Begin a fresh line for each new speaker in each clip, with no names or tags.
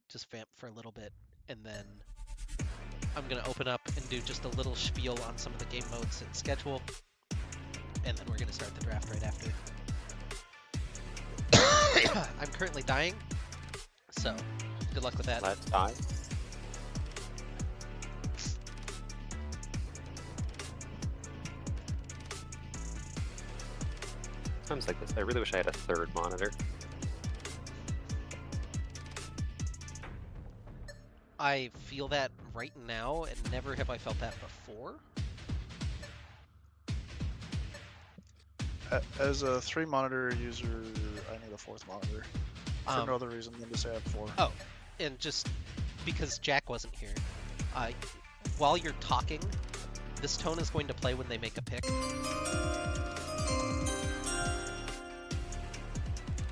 just vamp for a little bit, and then I'm going to open up and do just a little spiel on some of the game modes and schedule, and then we're going to start the draft right after. I'm currently dying, so good luck with that.
Let's die. Times like this, I really wish I had a third monitor.
I feel that right now, and never have I felt that before.
As a 3-monitor user, I need a 4th monitor. For no other reason than to say I have 4.
Oh, and just because Jack wasn't here, while you're talking, this tone is going to play when they make a pick.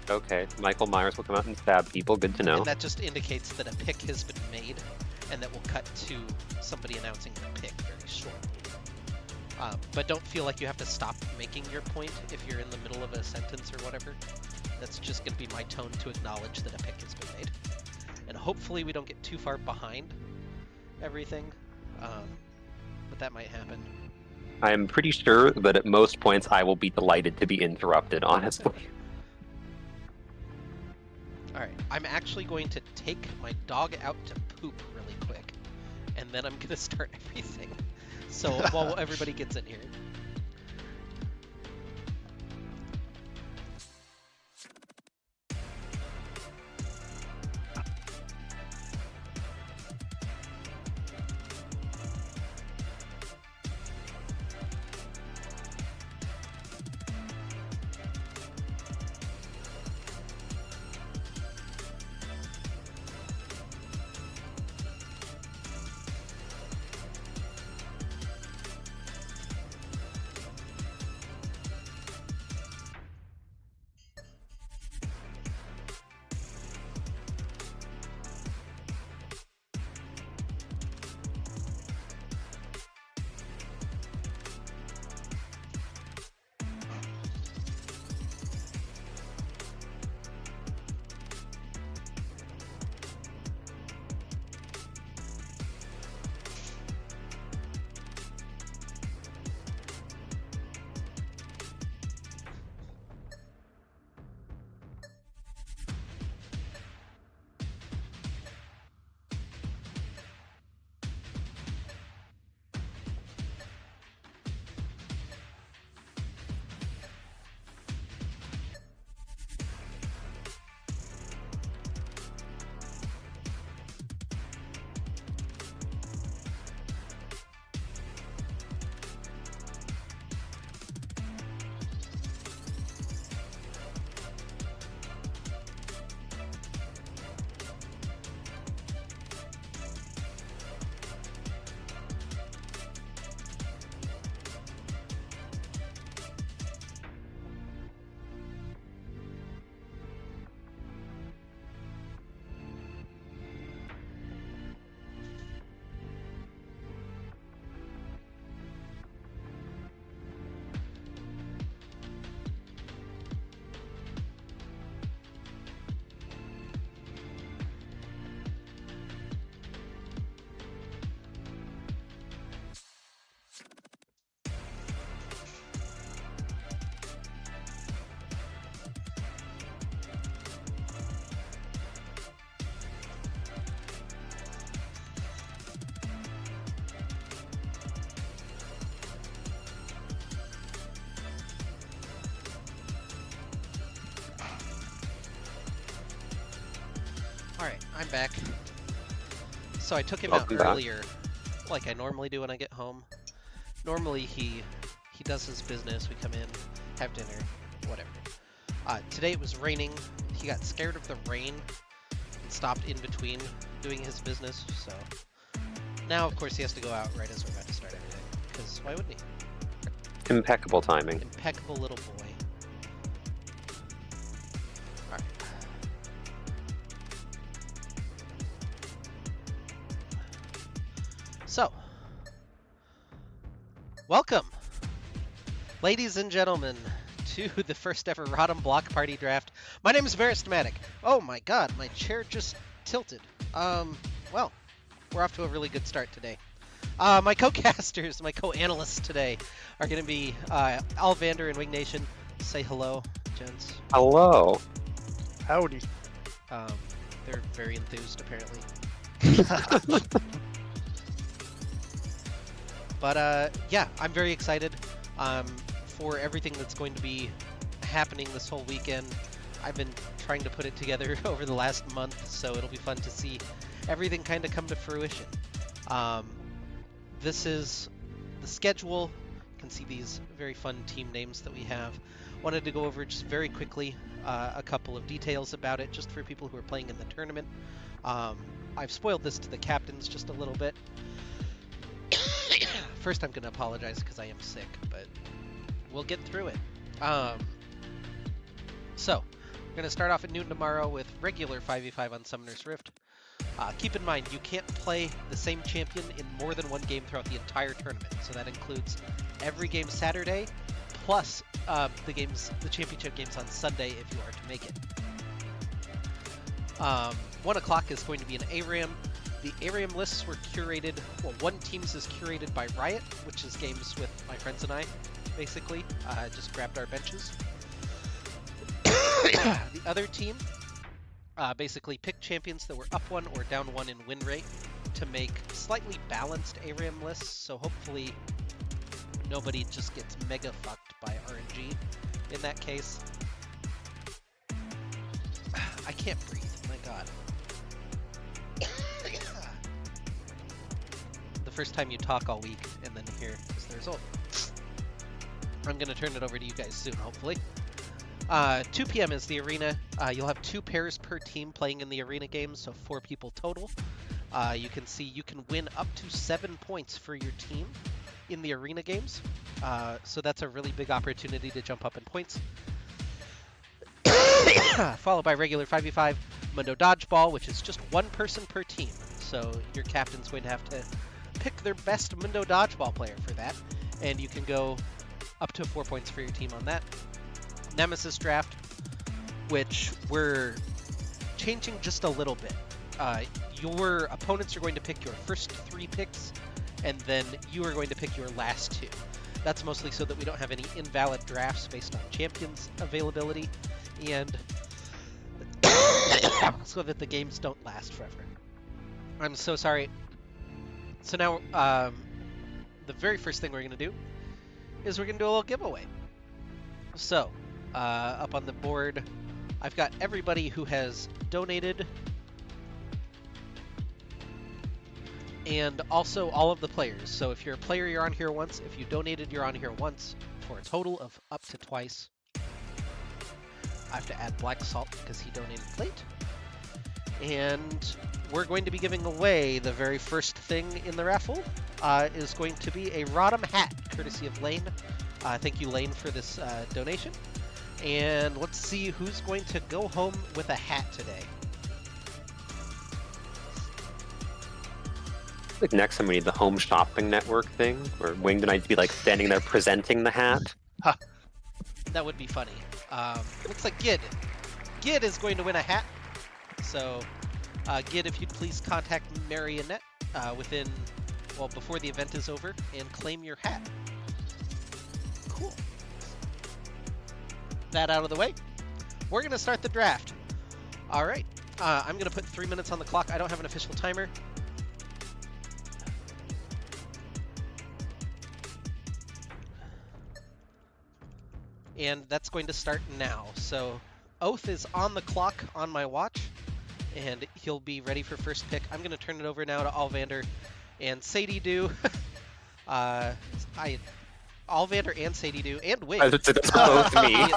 Okay, Michael Myers will come out and stab people, good to know.
And that just indicates that a pick has been made, and that we'll cut to somebody announcing the pick very shortly. But don't feel like you have to stop making your point if you're in the middle of a sentence or whatever. That's just going to be my tone to acknowledge that a pick has been made. And hopefully we don't get too far behind everything, but that might happen.
I am pretty sure that at most points I will be delighted to be interrupted, honestly.
Alright, I'm actually going to take my dog out to poop really quick, and then I'm going to start everything. So while everybody gets in here. Alright, I'm back. So I took him out earlier, like I normally do when I get home. Normally he does his business, we come in, have dinner, whatever. Today it was raining, he got scared of the rain and stopped in between doing his business, so... Now, of course, he has to go out right as we're about to start everything, because why wouldn't he?
Impeccable timing.
Impeccable little boy. Alright. So, welcome, ladies and gentlemen, to the first ever RotM Block Party Draft. My name is Veristmatic. Oh my god, my chair just tilted. Well, we're off to a really good start today. My co-casters, my co-analysts today are going to be Alvander and Wing Nation. Say hello, gents.
Hello.
Howdy.
They're very enthused, apparently. But yeah, I'm very excited for everything that's going to be happening this whole weekend. I've been trying to put it together over the last month, so it'll be fun to see everything kind of come to fruition. This is the schedule. You can see these very fun team names that we have. Wanted to go over just very quickly a couple of details about it, just for people who are playing in the tournament. I've spoiled this to the captains just a little bit. First, I'm going to apologize because I am sick, but we'll get through it. So, we're going to start off at noon tomorrow with regular 5v5 on Summoner's Rift. Keep in mind, you can't play the same champion in more than one game throughout the entire tournament. So that includes every game Saturday, plus the championship games on Sunday if you are to make it. 1 o'clock is going to be an ARAM. The ARAM lists were curated, well, one team's is curated by Riot, which is games with my friends and I, basically. Just grabbed our benches. The other team basically picked champions that were up 1 or down 1 in win rate to make slightly balanced ARAM lists, so hopefully nobody just gets mega fucked by RNG in that case. I can't breathe, my god. The first time you talk all week, and then here is the result. I'm going to turn it over to you guys soon, hopefully. 2 p.m. is the arena. You'll have 2 pairs per team playing in the arena games, so 4 people total. You can see you can win up to 7 points for your team in the arena games. So that's a really big opportunity to jump up in points. Followed by regular 5v5 Mundo Dodgeball, which is just 1 person per team. So your captain's going to have to pick their best Mundo Dodgeball player for that. And you can go up to 4 points for your team on that. Nemesis Draft, which we're changing just a little bit. Your opponents are going to pick your first 3 picks, and then you are going to pick your last 2. That's mostly so that we don't have any invalid drafts based on champions availability, and so that the games don't last forever. I'm so sorry. So now, the very first thing we're going to do is we're going to do a little giveaway. So, up on the board, I've got everybody who has donated, and also all of the players. So if you're a player, you're on here once. If you donated, you're on here once, for a total of up to twice. I have to add Black Salt because he donated late. And we're going to be giving away the very first thing in the raffle. Is going to be a RotM hat, courtesy of Lane. Thank you, Lane, for this donation. And let's see who's going to go home with a hat today.
Like next time we need the home shopping network thing, where Winged and I'd be like standing there presenting the hat.
That would be funny. Looks like Gid. Gid is going to win a hat. So, Gid, if you'd please contact Marionette before the event is over and claim your hat. Cool. That out of the way, we're going to start the draft. All right. I'm going to put 3 minutes on the clock. I don't have an official timer. And that's going to start now. So Oath is on the clock on my watch, and he'll be ready for first pick. I'm going to turn it over now to Alvander and Sadie Do. Alvander and Sadie Do, and Wing.
That's both me.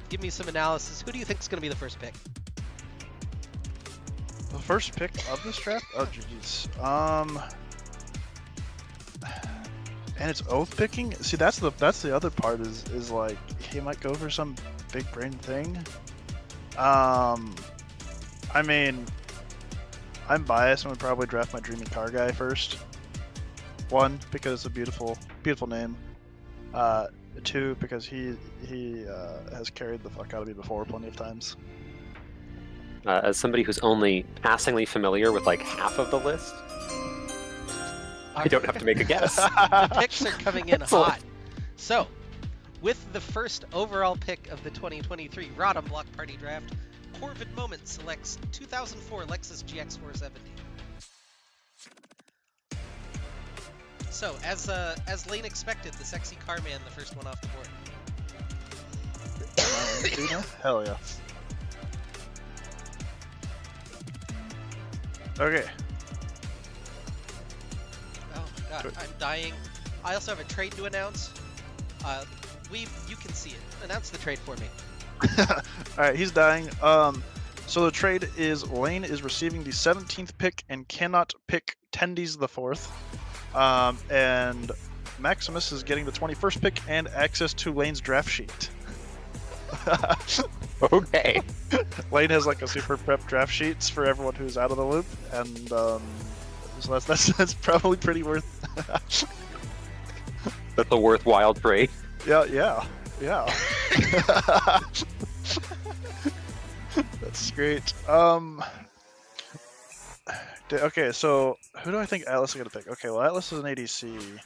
Give me some analysis. Who do you think is going to be the first pick?
The first pick of this draft? Oh, jeez. And it's Oath picking? See, that's the other part is like, he might go for some big brain thing. I mean, I'm biased and would probably draft my Dreaming Car guy first. 1, because it's a beautiful name. 2, because he has carried the fuck out of me before plenty of times.
as somebody who's only passingly familiar with like half of the list, I don't have to make a guess.
The picks are coming in
Excellent.
hot. So, with the first overall pick of the 2023 RotM Block Party Draft, Corvid Moment selects 2004 Lexus GX470. So, as Lane expected, the sexy car man, the first one off the board.
Hell yeah. Okay.
Oh my god, I'm dying. I also have a trade to announce. You can see it. Announce the trade for me.
Alright, he's dying. So the trade is Lane is receiving the 17th pick and cannot pick Tendies the 4th. And Maximus is getting the 21st pick and access to Lane's draft sheet.
Okay.
Lane has like a super prep draft sheets for everyone who's out of the loop, and so that's probably pretty worth.
That's a worthwhile trade.
Yeah. That's great. Okay, so who do I think Atlas is gonna pick? Okay, well Atlas is an ADC,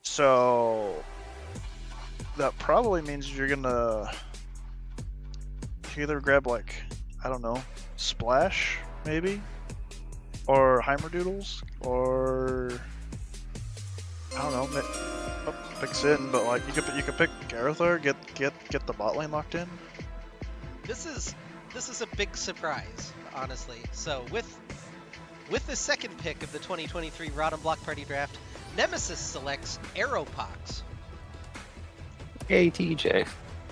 so that probably means you're gonna either grab like, I don't know, Splash maybe, or Heimerdoodles, or I don't know, pick Sin, but like you could pick Garethar, get the bot lane locked in.
This is a big surprise, honestly. So with the second pick of the 2023 RotM Block Party Draft, Nemesis selects Aeropox.
Hey, TJ.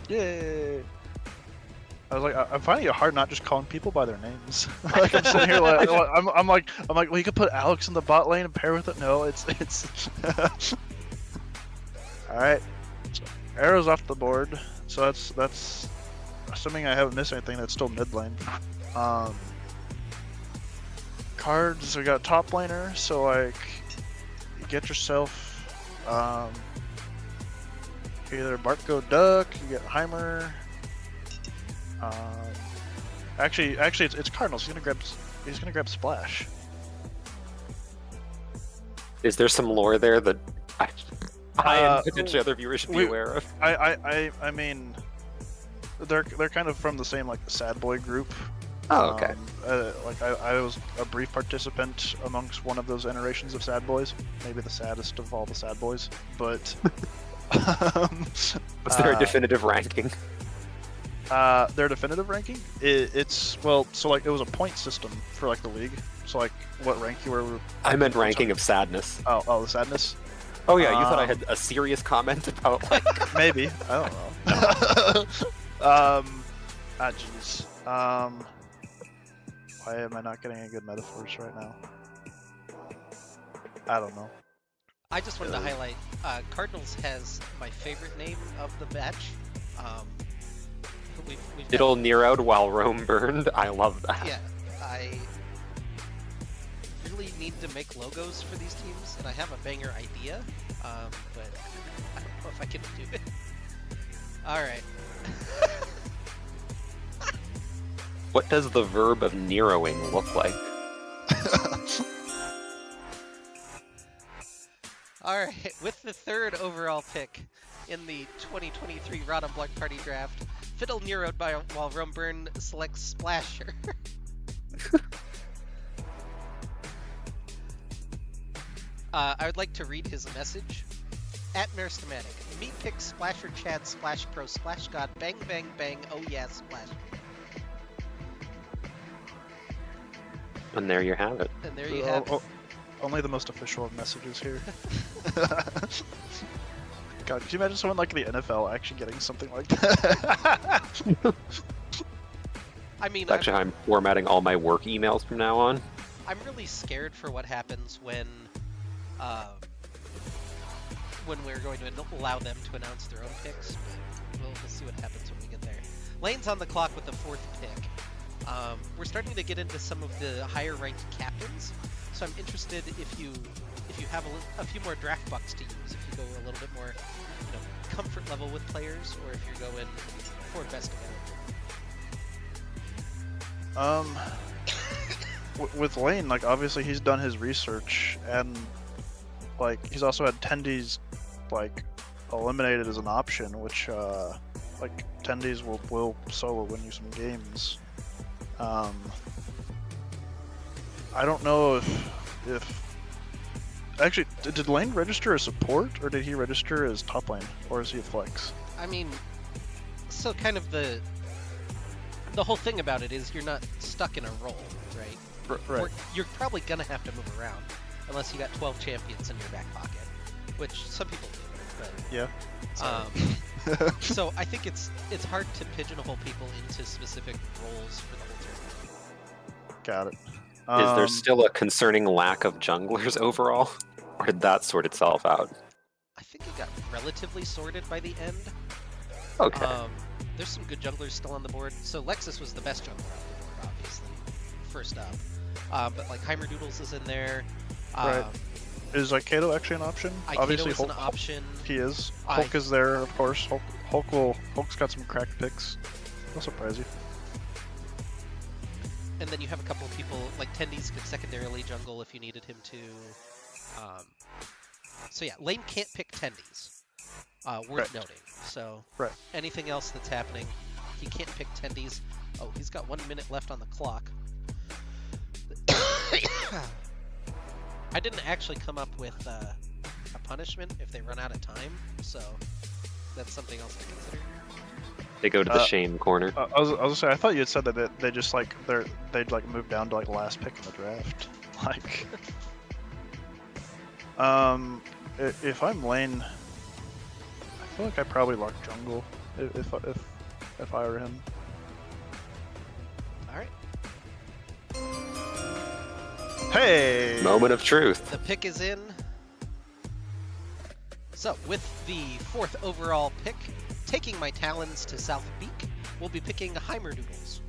Yay! I was like, I'm finding it hard not just calling people by their names. Like I'm sitting here, like I'm like, well, you could put Alex in the bot lane and pair with it. No, it's. All right, so Arrow's off the board, so that's assuming I haven't missed anything. That's still mid lane. Cards, we got top laner, so like, you get yourself either Bartco Duck, you get Heimer. Actually, it's Cardinals. He's gonna grab Splash.
Is there some lore there that I and potentially other viewers should be aware of?
I mean, they're kind of from the same like Sad Boy group.
Oh, okay.
Like I was a brief participant amongst one of those iterations of Sad Boys, maybe the saddest of all the Sad Boys. But
was there a definitive ranking?
Their definitive ranking, it's well, so like it was a point system for like the league. So like what rank you were.
I meant ranking of sadness.
Oh, the sadness.
Oh yeah, you thought I had a serious comment about like
maybe, I don't know. Jeez. Why am I not getting any good metaphors right now? I don't know.
I just wanted to highlight, Cardinals has my favorite name of the batch. We've
It'll near out while Rome burned. I love that.
Yeah, I really need to make logos for these teams, and I have a banger idea, but I don't know if I can do it. Alright.
What does the verb of Neroing look like?
Alright, with the third overall pick in the 2023 RotM Block Party Draft, Fiddle Neroed while Rome Burn selects Splasher. I would like to read his message. At Merstomatic, me pick Splasher Chad Splash Pro Splash God Bang Bang Bang Oh yeah Splash.
And there you have it.
And there you have it.
Only the most official of messages here. God, could you imagine someone like the NFL actually getting something like that?
I mean,
actually, I'm formatting all my work emails from now on.
I'm really scared for what happens when we're going to allow them to announce their own picks. But we'll see what happens when we get there. Lane's on the clock with the fourth pick. We're starting to get into some of the higher ranked captains, so I'm interested if you have a few more draft bucks to use, if you go a little bit more, comfort level with players, or if you're going for best available.
Um, with Lane, like obviously he's done his research, and like he's also had Tendies like eliminated as an option, which like Tendies will solo win you some games. I don't know if actually did Lane register as support or did he register as top lane or is he a flex?
I mean, so kind of the whole thing about it is you're not stuck in a role, right?
Right.
You're probably gonna have to move around unless you got 12 champions in your back pocket, which some people do. But,
Yeah.
so I think it's hard to pigeonhole people into specific roles for the whole tournament.
Got it.
Is there still a concerning lack of junglers overall? Or did that sort itself out?
I think it got relatively sorted by the end.
Okay.
There's some good junglers still on the board. So Lexus was the best jungler on the board, obviously, first up. But like Heimerdoodles is in there.
Right. Is Kato actually an option? Obviously,
Hulk is an option.
He is. Hulk is there, of course. Hulk's got some cracked picks. That'll surprise you.
And then you have a couple of people, like Tendies could secondarily jungle if you needed him to. So yeah, Lane can't pick Tendies. Worth noting. So anything else that's happening, he can't pick Tendies. Oh, he's got 1 minute left on the clock. I didn't actually come up with a punishment if they run out of time, so that's something else to consider.
They go to the shame corner.
I was gonna say, I thought you had said that they just like they'd like move down to like last pick in the draft. Like, if I'm Lane, I feel like I probably lock jungle if I were him.
All right.
Hey!
Moment of truth.
The pick is in. So, with the 4th overall pick, taking my talons to South Beak, we'll be picking Heimerdoodles.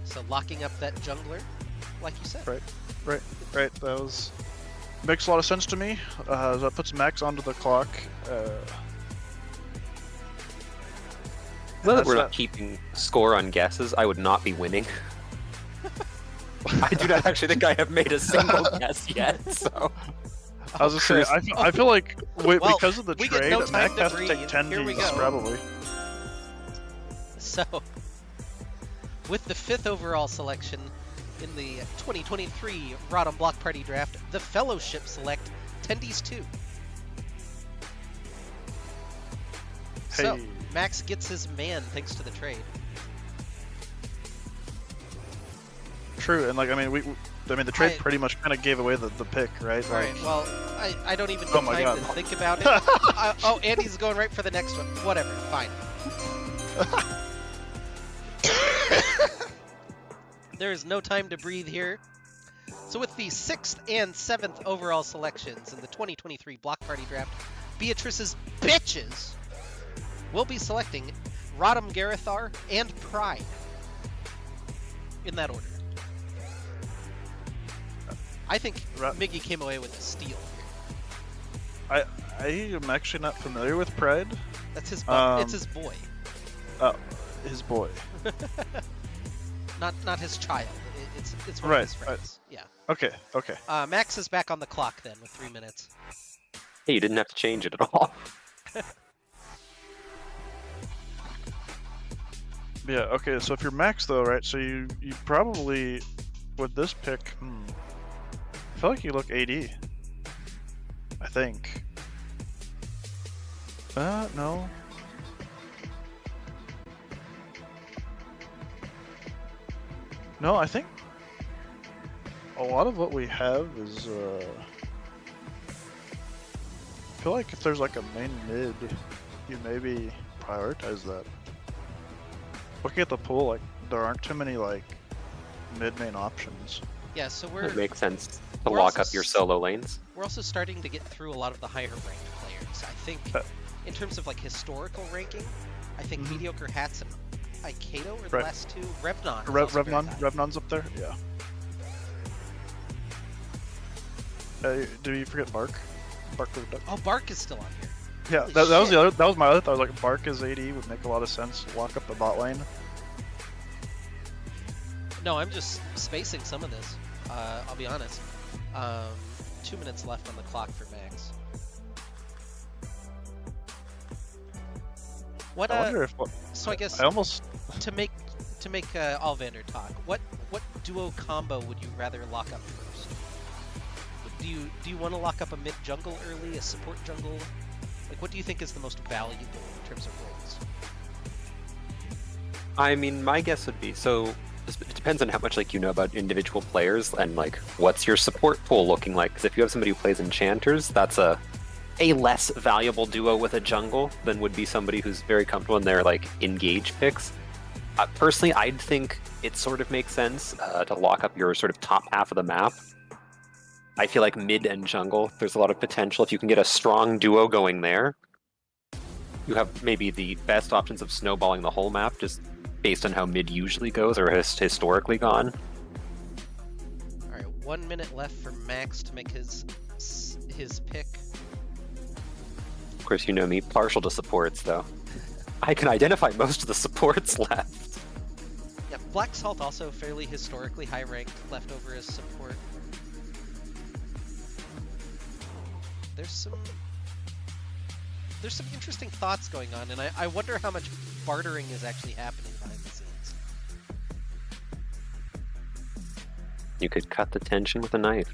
So, locking up that jungler, like you said.
Right. That makes a lot of sense to me. That puts Max onto the clock.
Now that we're not keeping score on guesses, I would not be winning. I do not actually think I have made a single guess yet, so...
I was gonna say, I feel like because of the trade, Max has to take 10 Ds, probably.
So, with the 5th overall selection in the 2023 RotM Block Party Draft, the Fellowship select Tendies 2. So, Max gets his man thanks to the trade.
True, and like the trade pretty much kind of gave away the pick, right?
All right. Well, I don't even have time to think about it. Oh, Andy's going right for the next one. Whatever. Fine. There is no time to breathe here. So with the 6th and 7th overall selections in the 2023 Block Party Draft, Beatrice's bitches will be selecting RotM Garithar and Pride. In that order. I think Miggy came away with a steal here.
I am actually not familiar with Pride.
That's his. It's his boy.
Oh, his boy.
not his child. It's one of his friends. Yeah.
Okay.
Max is back on the clock then with 3 minutes.
Hey, you didn't have to change it at all.
Yeah. Okay. So if you're Max though, right? So you probably with this pick. I feel like you look AD. I think. No. No, I think a lot of what we have is, I feel like if there's like a main mid, you maybe prioritize that. Looking at the pool, like, there aren't too many, like, mid-main options.
Yeah, so
It makes sense to lock up your solo lanes.
We're also starting to get through a lot of the higher ranked players. I think, in terms of like historical ranking, I think Mediocre Hats and Kato are the last two.
Revnon's up there. Yeah. Did you forget Bark? Bark the Duck.
Oh, Bark is still on here.
Yeah,
Holy
that was
shit.
that was my other thought. Like Bark as AD would make a lot of sense. Lock up the bot lane.
No, I'm just spacing some of this. I'll be honest. 2 minutes left on the clock for Max. What?
I wonder if
So I guess
I almost
to make Allvander talk, what duo combo would you rather lock up first? Do you want to lock up a mid jungle early, a support jungle? Like, what do you think is the most valuable in terms of roles?
I mean, my guess would be, so it depends on how much like you know about individual players and like what's your support pool looking like. Because if you have somebody who plays enchanters, that's a less valuable duo with a jungle than would be somebody who's very comfortable in their like engage picks. Personally, I'd think it sort of makes sense to lock up your sort of top half of the map. I feel like mid and jungle, there's a lot of potential. If you can get a strong duo going there, you have maybe the best options of snowballing the whole map just based on how mid usually goes or has historically gone.
All right, 1 minute left for Max to make his pick.
Of course, you know me, partial to supports though. I can identify most of the supports left.
Yeah, Black Salt also fairly historically high ranked, left over as support. There's some interesting thoughts going on, and I wonder how much bartering is actually happening behind the scenes.
You could cut the tension with a knife.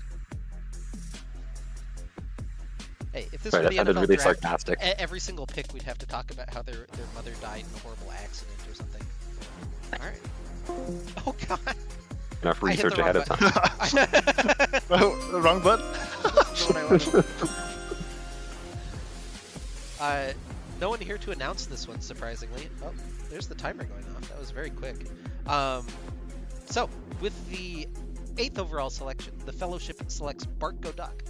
Hey, if this
Sorry,
were the
that sounded
NFL
really
draft,
sarcastic.
every single pick we'd have to talk about how their mother died in a horrible accident or something. All right. Oh god.
Enough
I hit the
research
wrong
ahead of time.
button.
oh, the wrong button.
That's the one I wanted. No one here to announce this one, surprisingly. Oh, there's the timer going off. That was very quick. So, with the 8th overall selection, the Fellowship selects Bart Goduck.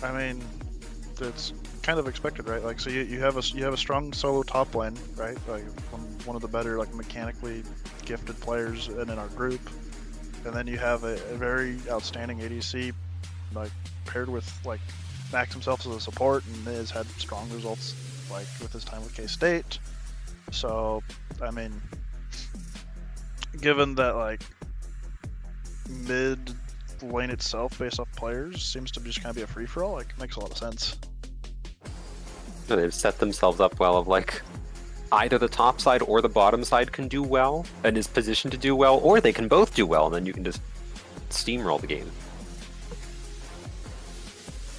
I mean, it's kind of expected, right? Like, so you have a strong solo top lane, right? Like one of the better like mechanically gifted players in our group, and then you have a very outstanding ADC, like paired with like Max himself as a support, and has had strong results like with his time with K-State. So, I mean, given that like mid lane itself based off players seems to just kind of be a free-for-all, like makes a lot of sense.
They've set themselves up well of like either the top side or the bottom side can do well and is positioned to do well, or they can both do well, and then you can just steamroll the game.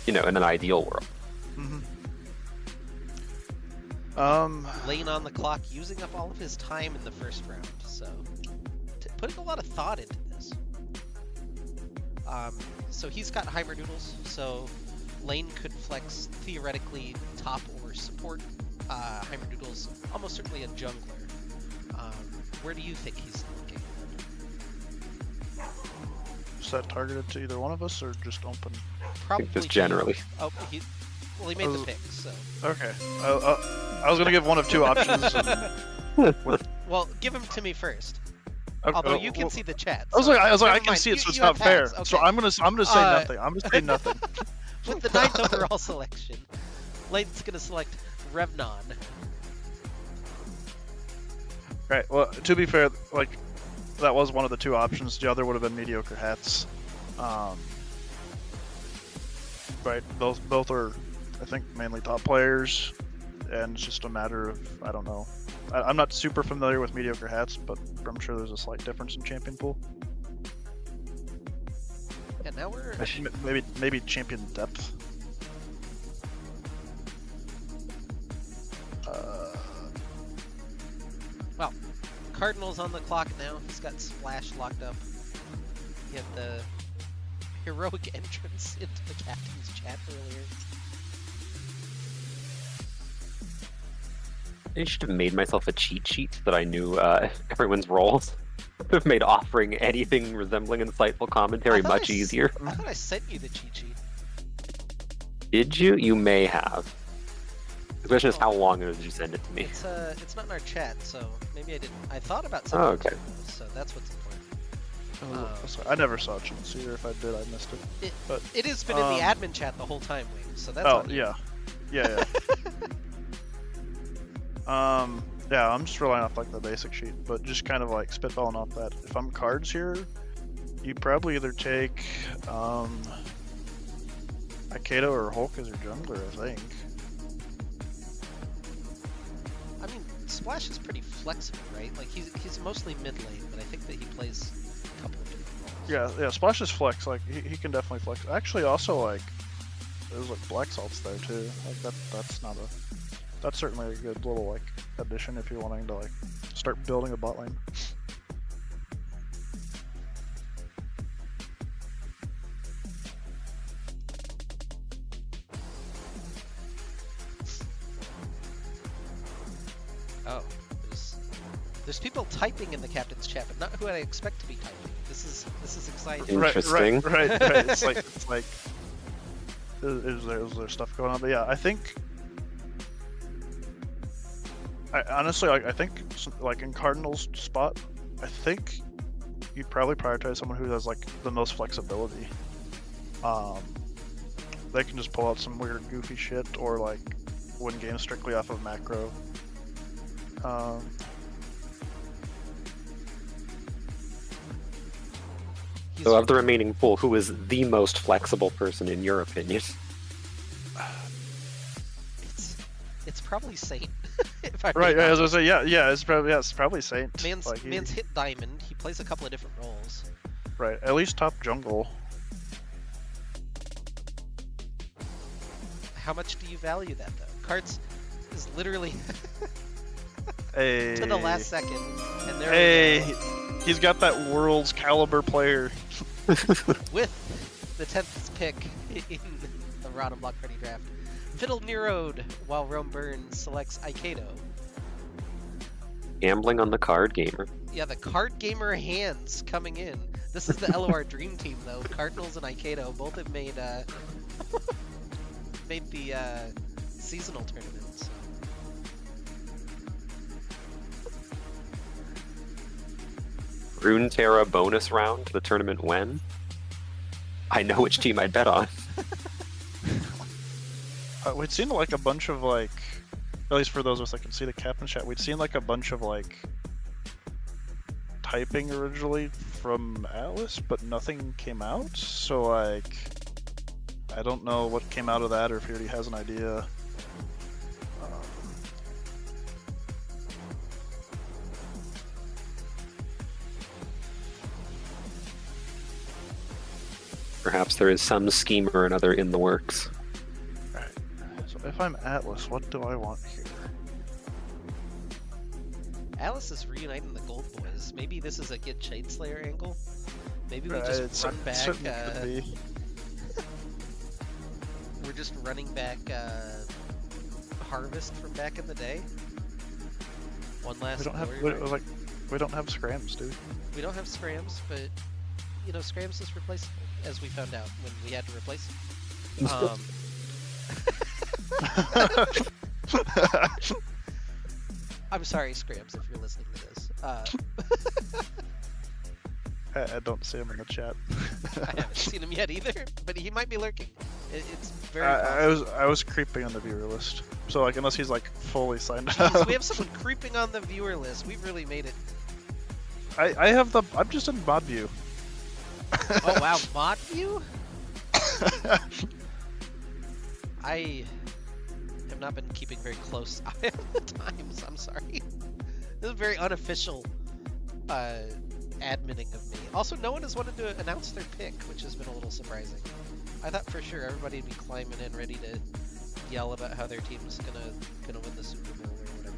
You know, in an ideal world.
Lane on the clock, using up all of his time in the first round, so putting a lot of thought into this. So he's got Heimer Noodles, so Lane could flex theoretically top or support. Heimer Noodles almost certainly a jungler. Where do you think he's looking?
Is that targeted to either one of us or just open?
Probably
just generally.
Oh, he made the pick, so.
Okay. I was gonna give one of two options.
Well, give him to me first.
Okay,
Although you can see the chat.
I was like, I
never
can
mind.
see it, so it's
You
not
have
fair.
tabs, okay.
So I'm gonna say nothing. I'm gonna say nothing.
With the 9th overall selection, Lane's gonna select Revnon.
Right. Well, to be fair, like that was one of the two options. The other would have been mediocre hats. Right. Both are, I think, mainly top players, and it's just a matter of I don't know. I'm not super familiar with mediocre hats, but I'm sure there's a slight difference in champion pool.
Yeah, now we're
Maybe champion depth.
well. Cardinal's on the clock now. He's got Splash locked up. He had the heroic entrance into the captain's chat earlier.
I should have made myself a cheat sheet that I knew everyone's roles. Would have made offering anything resembling insightful commentary much easier.
I thought I sent you the cheat sheet.
Did you? You may have. The question is, how long ago did you send it to me?
It's not in our chat, so maybe I didn't. I thought about sending it to you, so that's what's important.
I never saw Chintzy, or if I did, I missed it. But
It has been in the admin chat the whole time, Wing, so that's
oh
on you.
yeah. Yeah, I'm just relying off like the basic sheet, but just kind of like spitballing off that. If I'm cards here, you probably either take Akedo or Hulk as your jungler, I think.
I mean, Splash is pretty flexible, right? Like he's mostly mid lane, but I think that he plays a couple of different roles.
Yeah, Splash is flex. Like he can definitely flex. Actually, also like there's like Black Salt's there too. Like that's certainly a good little like addition if you're wanting to like start building a bot lane.
Oh, there's people typing in the captain's chat, but not who I expect to be typing. This is exciting.
Interesting.
Right. It's like is there stuff going on? But yeah, I think. Honestly, like I think, like in Cardinals' spot, I think you'd probably prioritize someone who has like the most flexibility. They can just pull out some weird, goofy shit, or like win games strictly off of macro.
So of the remaining pool, who is the most flexible person in your opinion?
It's probably Saint. If I
Right, as I say, yeah, it's probably Saint.
Man's
Like,
hit diamond. He plays a couple of different roles.
Right, at least top jungle.
How much do you value that though? Cards is literally
Hey,
to the last second, and there we go.
He's got that world's caliber player.
With the 10th pick in the RotM Block Party draft. Fiddle Neroed while Rome Burns selects Akedo.
Gambling on the card gamer.
Yeah, the card gamer hands coming in. This is the LOR dream team though. Cardinals and Akedo both have made made the seasonal tournaments.
Runeterra bonus round, the tournament when? I know which team I'd bet on.
We'd seen like a bunch of like, at least for those of us that can see the captain chat, we'd seen like a bunch of like typing originally from Atlas, but nothing came out. So like, I don't know what came out of that, or if he already has an idea.
Perhaps there is some scheme or another in the works.
Alright, so if I'm Atlas, what do I want here?
Atlas is reuniting the Gold Boys. Maybe this is a get Shadeslayer angle. Maybe we
Right,
just run back.
certainly could be.
We're just running back Harvest from back in the day. One last.
We don't have we don't have scrams, dude.
We don't have scrams, but you know, scrams is replaceable, as we found out when we had to replace them. I'm sorry, Scrams, if you're listening to this.
I don't see him in the chat.
I haven't seen him yet either, but he might be lurking. It's very.
I was creeping on the viewer list, so like unless he's like fully signed
Jeez,
up.
we have someone creeping on the viewer list. We've really made it.
I'm just in mod view.
Oh wow, mod view? I have not been keeping very close eye on the times. I'm sorry. This is very unofficial adminning of me. Also, no one has wanted to announce their pick, which has been a little surprising. I thought for sure everybody would be climbing in ready to yell about how their team's gonna win the Super Bowl or whatever.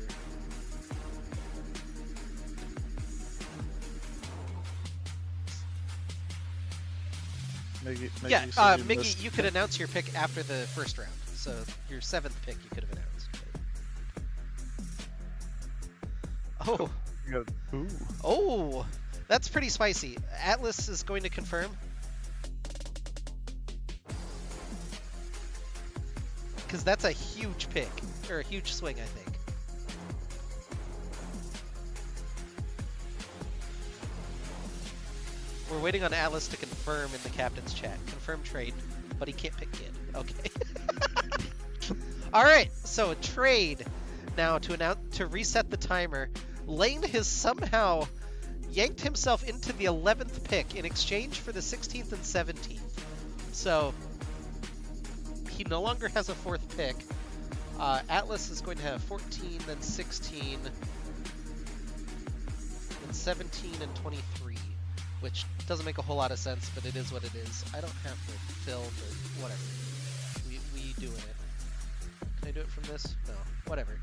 Miggy, you could announce your pick after the first round. So your 7th pick you could have announced. Oh.
Ooh.
Oh, that's pretty spicy. Atlas is going to confirm. Because that's a huge pick, or a huge swing, I think. We're waiting on Atlas to confirm in the captain's chat. Confirm trade, but he can't pick kid. Okay. All right, so a trade now to reset the timer. Lane has somehow yanked himself into the 11th pick in exchange for the 16th and 17th. So he no longer has a 4th pick. Atlas is going to have 14, then 16, then 17 and 23, which doesn't make a whole lot of sense, but it is what it is. I don't have to fill, but whatever. We doing it. Can I do it from this? No, whatever.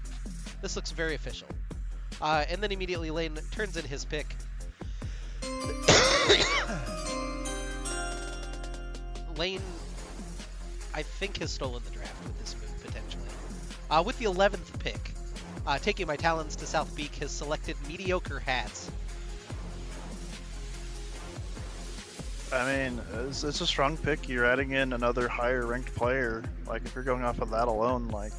This looks very official. And then immediately Lane turns in his pick. Lane, I think, has stolen the draft with this move, potentially. With the 11th pick, taking my talons to South Beak, has selected mediocre hats.
I mean, it's a strong pick. You're adding in another higher ranked player. Like, if you're going off of that alone, like,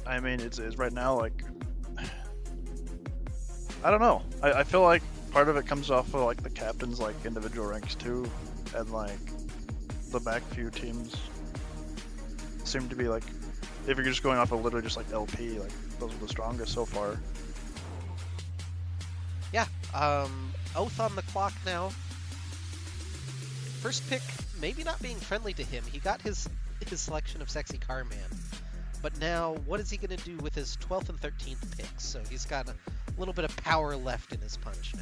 I mean, it's right now, like, I don't know. I feel like part of it comes off of, like, the captain's, like, individual ranks, too. And, like, the back few teams seem to be, like, if you're just going off of literally just, like, LP, like, those are the strongest so far.
Yeah, Oath on the clock now. First pick, maybe not being friendly to him. He got his selection of Sexy Car Man. But now, what is he going to do with his 12th and 13th picks? So he's got a little bit of power left in his punch now.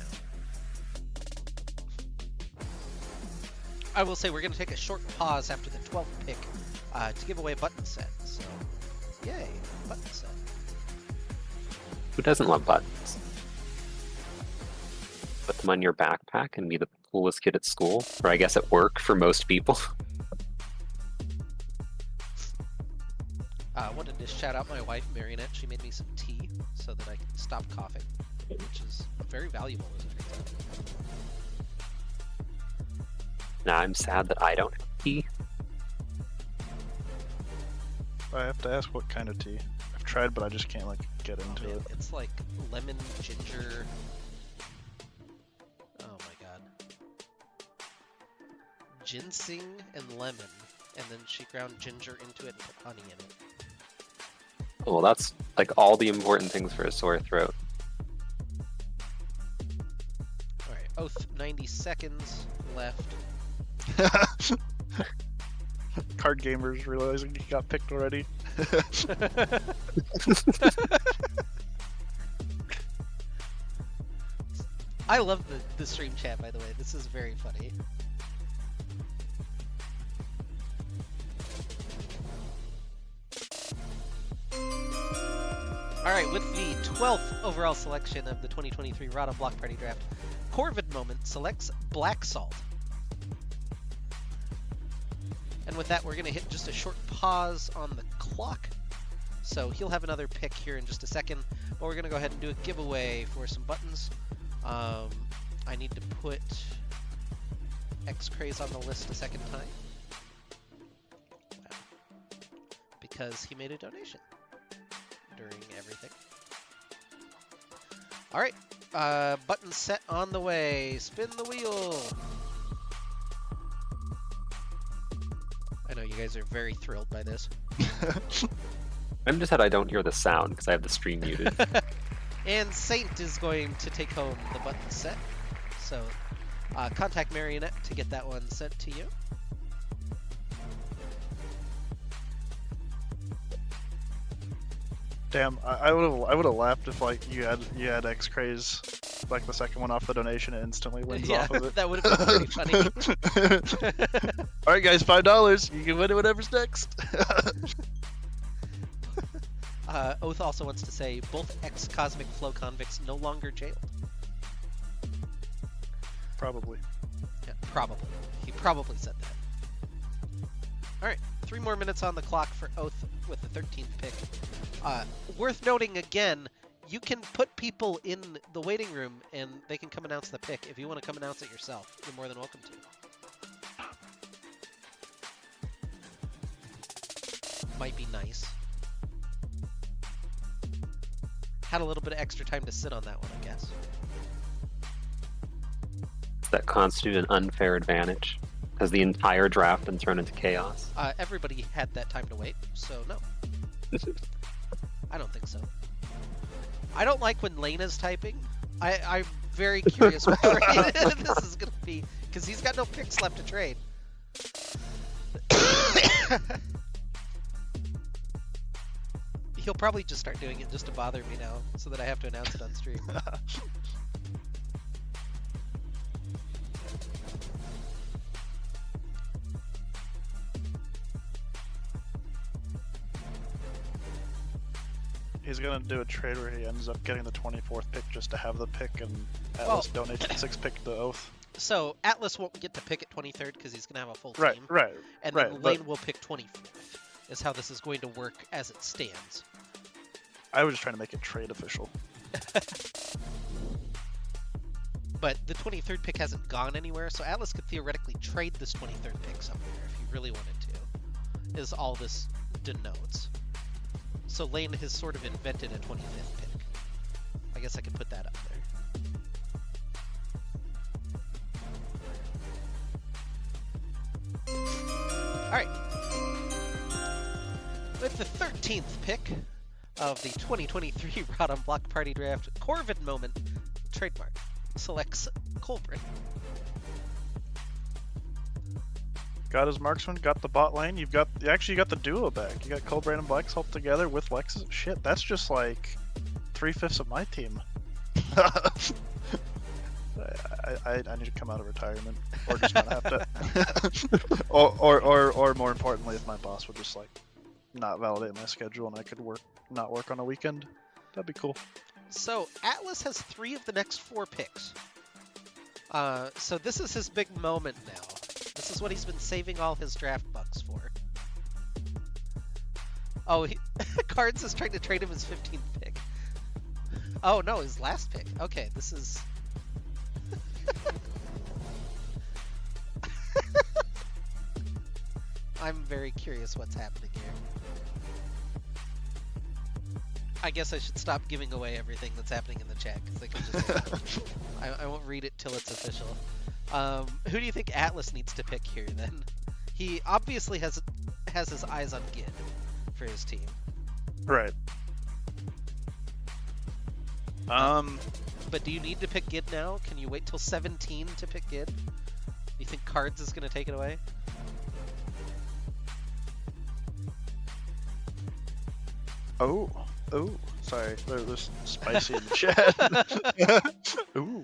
I will say we're going to take a short pause after the 12th pick to give away a button set. So, yay, button set.
Who doesn't love buttons? Put them on your backpack and be the coolest kid at school, or I guess at work for most people.
I wanted to shout out my wife, Marionette. She made me some tea so that I can stop coughing, which is very valuable, as it turns out.
Now I'm sad that I don't have tea.
I have to ask what kind of tea. I've tried, but I just can't, like, get into it.
It's like lemon, ginger. Oh my god. Ginseng and lemon, and then she ground ginger into it and put honey in it.
Well, that's like all the important things for a sore throat.
Alright, Oath, 90 seconds left.
Card gamers realizing he got picked already.
I love the stream chat, by the way. This is very funny. Alright, with the 12th overall selection of the 2023 RotM Block Party Draft, Corvid Moment selects Black Salt. And with that, we're going to hit just a short pause on the clock. So he'll have another pick here in just a second. But we're going to go ahead and do a giveaway for some buttons. I need to put X-Craze on the list a second time. Wow. Because he made a donation during everything. Alright, button set on the way. Spin the wheel. I know you guys are very thrilled by this.
I'm just sad I don't hear the sound because I have the stream muted.
And Saint is going to take home the button set. So, contact Marionette to get that one sent to you.
Damn, I would have laughed if, like, you had X-Craze, like, the second one off the donation and instantly wins off of it.
That would have been pretty funny.
All right, guys, $5. You can win whatever's next.
Oath also wants to say both ex-Cosmic Flow convicts no longer jailed.
Probably.
Yeah, probably. He probably said that. Alright, 3 more minutes on the clock for Oath with the 13th pick. Worth noting again, you can put people in the waiting room and they can come announce the pick. If you want to come announce it yourself, you're more than welcome to. Might be nice. Had a little bit of extra time to sit on that one, I guess.
that constitute an unfair advantage? Has the entire draft been thrown into chaos?
Everybody had that time to wait, so no. I don't think so. I don't like when Lena's typing. I'm very curious what trade this is going to be, because he's got no picks left to trade. He'll probably just start doing it just to bother me now, so that I have to announce it on stream.
He's gonna do a trade where he ends up getting the 24th pick just to have the pick, and Atlas donates the 6th pick to Oath.
So Atlas won't get to pick at 23rd because he's gonna have a full team.
Right.
And then Lane will pick 24th. Is how this is going to work as it stands.
I was just trying to make it trade official.
But the 23rd pick hasn't gone anywhere, so Atlas could theoretically trade this 23rd pick somewhere if he really wanted to. Is all this denotes. So Lane has sort of invented a 25th pick. I guess I could put that up there. Alright. With the 13th pick of the 2023 RotM Block Party Draft, Corvid Moment trademark selects Colbrin.
Got his marksman, got the bot lane. You actually got the duo back. You got Colbrand and Black Salt together with Lexus. Shit, that's just like 3/5 of my team. I need to come out of retirement, or just not have to. or more importantly, if my boss would just like not validate my schedule and I could not work on a weekend, that'd be cool.
So Atlas has 3 of the next 4 picks. So this is his big moment now. This is what he's been saving all his draft bucks for. Oh, Cards is trying to trade him his 15th pick. Oh no, his last pick. Okay, this is... I'm very curious what's happening here. I guess I should stop giving away everything that's happening in the chat, because they can just... I won't read it till it's official. Who do you think Atlas needs to pick here, then? He obviously has his eyes on Gid for his team.
Right.
But do you need to pick Gid now? Can you wait till 17 to pick Gid? You think Cards is going to take it away?
Oh, sorry. There's spicy in the chat. Ooh.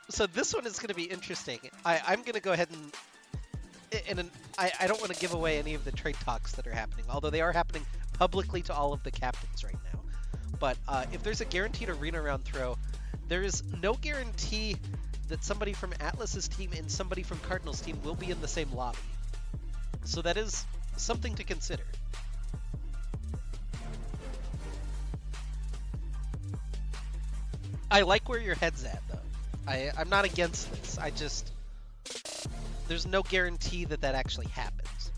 So this one is going to be interesting. I'm going to go ahead and I don't want to give away any of the trade talks that are happening, although they are happening publicly to all of the captains right now. But if there's a guaranteed arena round throw, there is no guarantee that somebody from Atlas's team and somebody from Cardinals' team will be in the same lobby. So that is something to consider. I like where your head's at, though. I'm not against this. I just... There's no guarantee that that actually happens.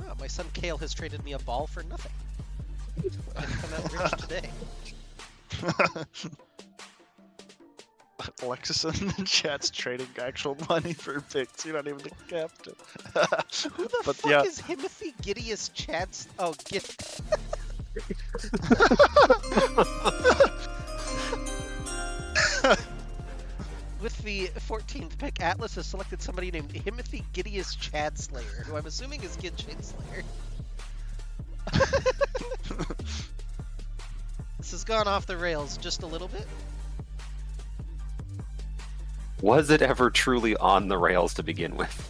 Oh, my son Kale has traded me a ball for nothing. I come out rich today.
Alexis in the chat's trading actual money for picks. You're not even the captain.
Who the fuck is Himothy Gideus Chad's... Oh, With the 14th pick, Atlas has selected somebody named Himothy Gideus Chad Slayer, who I'm assuming is Gid Shade Slayer. This has gone off the rails just a little bit.
Was it ever truly on the rails to begin with?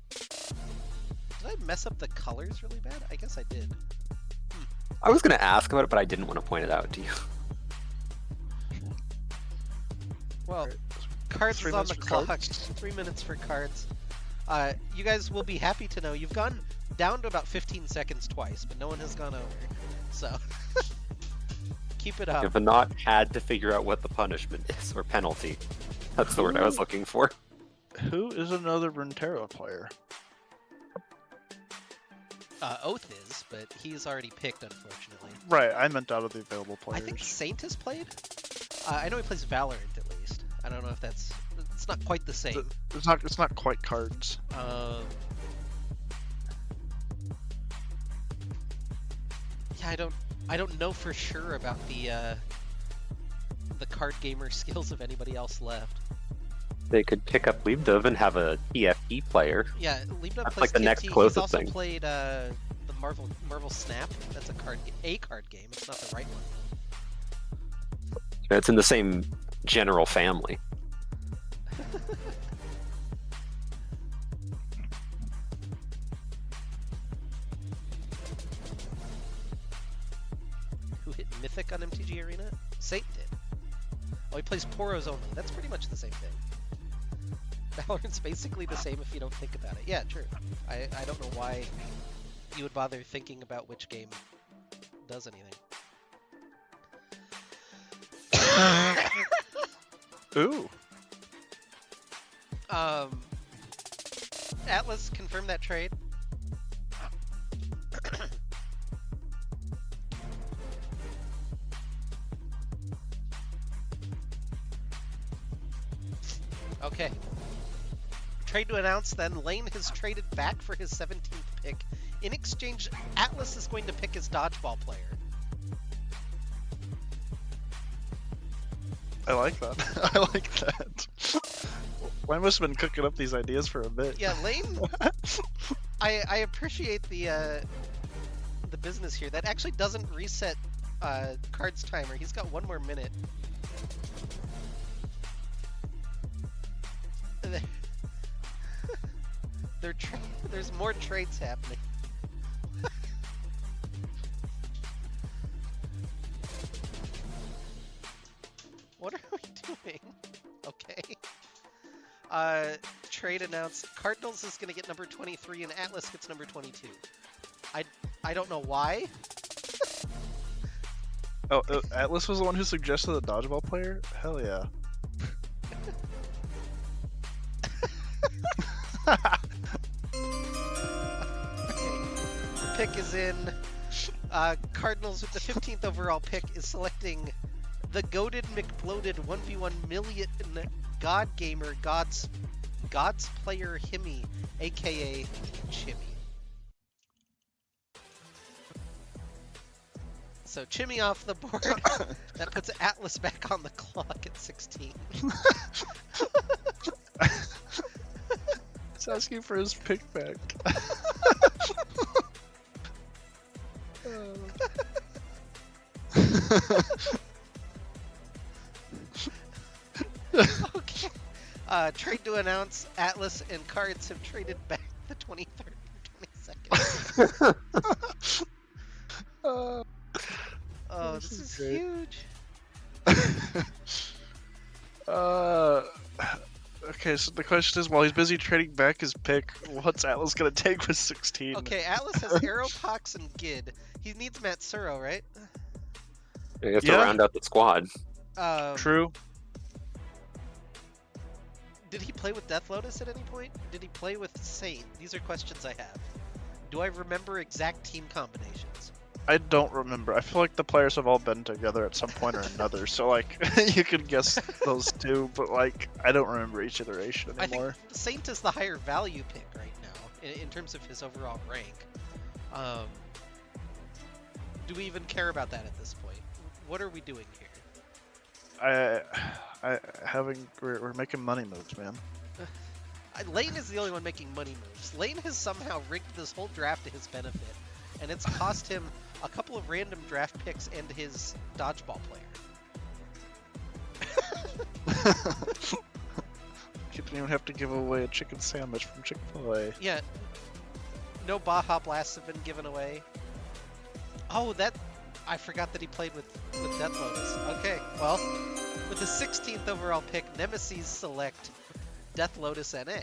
Did I mess up the colors really bad? I guess I did.
I was going to ask about it, but I didn't want to point it out to you.
Well, Cards is on the clock. 3 minutes for Cards. You guys will be happy to know you've gone down to about 15 seconds twice, but no one has gone over. So keep it up.
If not had to figure out what the punishment is or penalty. That's the word I was looking for.
Who is another Runeterra player?
Oath is, but he's already picked, unfortunately.
Right, I meant out of the available
I
players.
think Saint has played. I know he plays Valorant at least. I don't know if that's. It's not quite the same.
It's not. It's not quite cards.
Yeah, I don't know for sure about the card gamer skills of anybody else left.
They could pick up Leibdov and have a TFT player.
Yeah, Leibdov
That's
plays
like the
TFT.
next
He's
closest
also
thing.
played the Marvel Snap. That's a card game. It's not the right one.
It's in the same general family.
Who hit Mythic on MTG Arena? Saint did. Oh, he plays Poros only. That's pretty much the same thing. Valorant's basically the same if you don't think about it. Yeah, true. I don't know why you would bother thinking about which game does anything.
Ooh.
Atlas confirmed that trade. Okay. Trade to announce then. Lane has traded back for his 17th pick. In exchange, Atlas is going to pick his dodgeball player.
I like that. I like that. Lane must have been cooking up these ideas for a bit.
Yeah, Lane. I appreciate the business here. That actually doesn't reset Card's timer. He's got one more minute. There's more trades happening. What are we doing? Okay. Trade announced. Cardinals is gonna get number 23 and Atlas gets number 22. I don't know why.
Oh, Atlas was the one who suggested the dodgeball player? Hell yeah.
The pick is in. Cardinals with the 15th overall pick is selecting the goated McBloated 1v1 million God Gamer God's player Himmy, aka Chimmy. So Chimmy off the board. That puts Atlas back on the clock at 16.
He's asking for his pick back.
Okay. Trade to announce. Atlas and Cards have traded back the 23rd and 22nd. Oh, this is
great.
huge.
Okay, so the question is, while he's busy trading back his pick, what's Atlas gonna take with 16?
Okay, Atlas has Aeropox and Gid. He needs Matsuro, right?
You have to
Yeah.
round out the squad.
True.
Did he play with Death Lotus at any point? Did he play with Saint? These are questions I have. Do I remember exact team combinations?
I don't remember. I feel like the players have all been together at some point or another, so like you could guess those two, but like I don't remember each iteration
I
anymore.
think Saint is the higher value pick right now in terms of his overall rank. Do we even care about that at this point? What are we doing here?
We're making money moves, man.
Lane is the only one making money moves. Lane has somehow rigged this whole draft to his benefit, and it's cost him a couple of random draft picks and his dodgeball player.
You didn't even have to give away a chicken sandwich from Chick-fil-A.
Yeah. No Baja Blasts have been given away. Oh, I forgot that he played with Death Lotus. Okay, well, with the 16th overall pick, Nemesis select Death Lotus NA.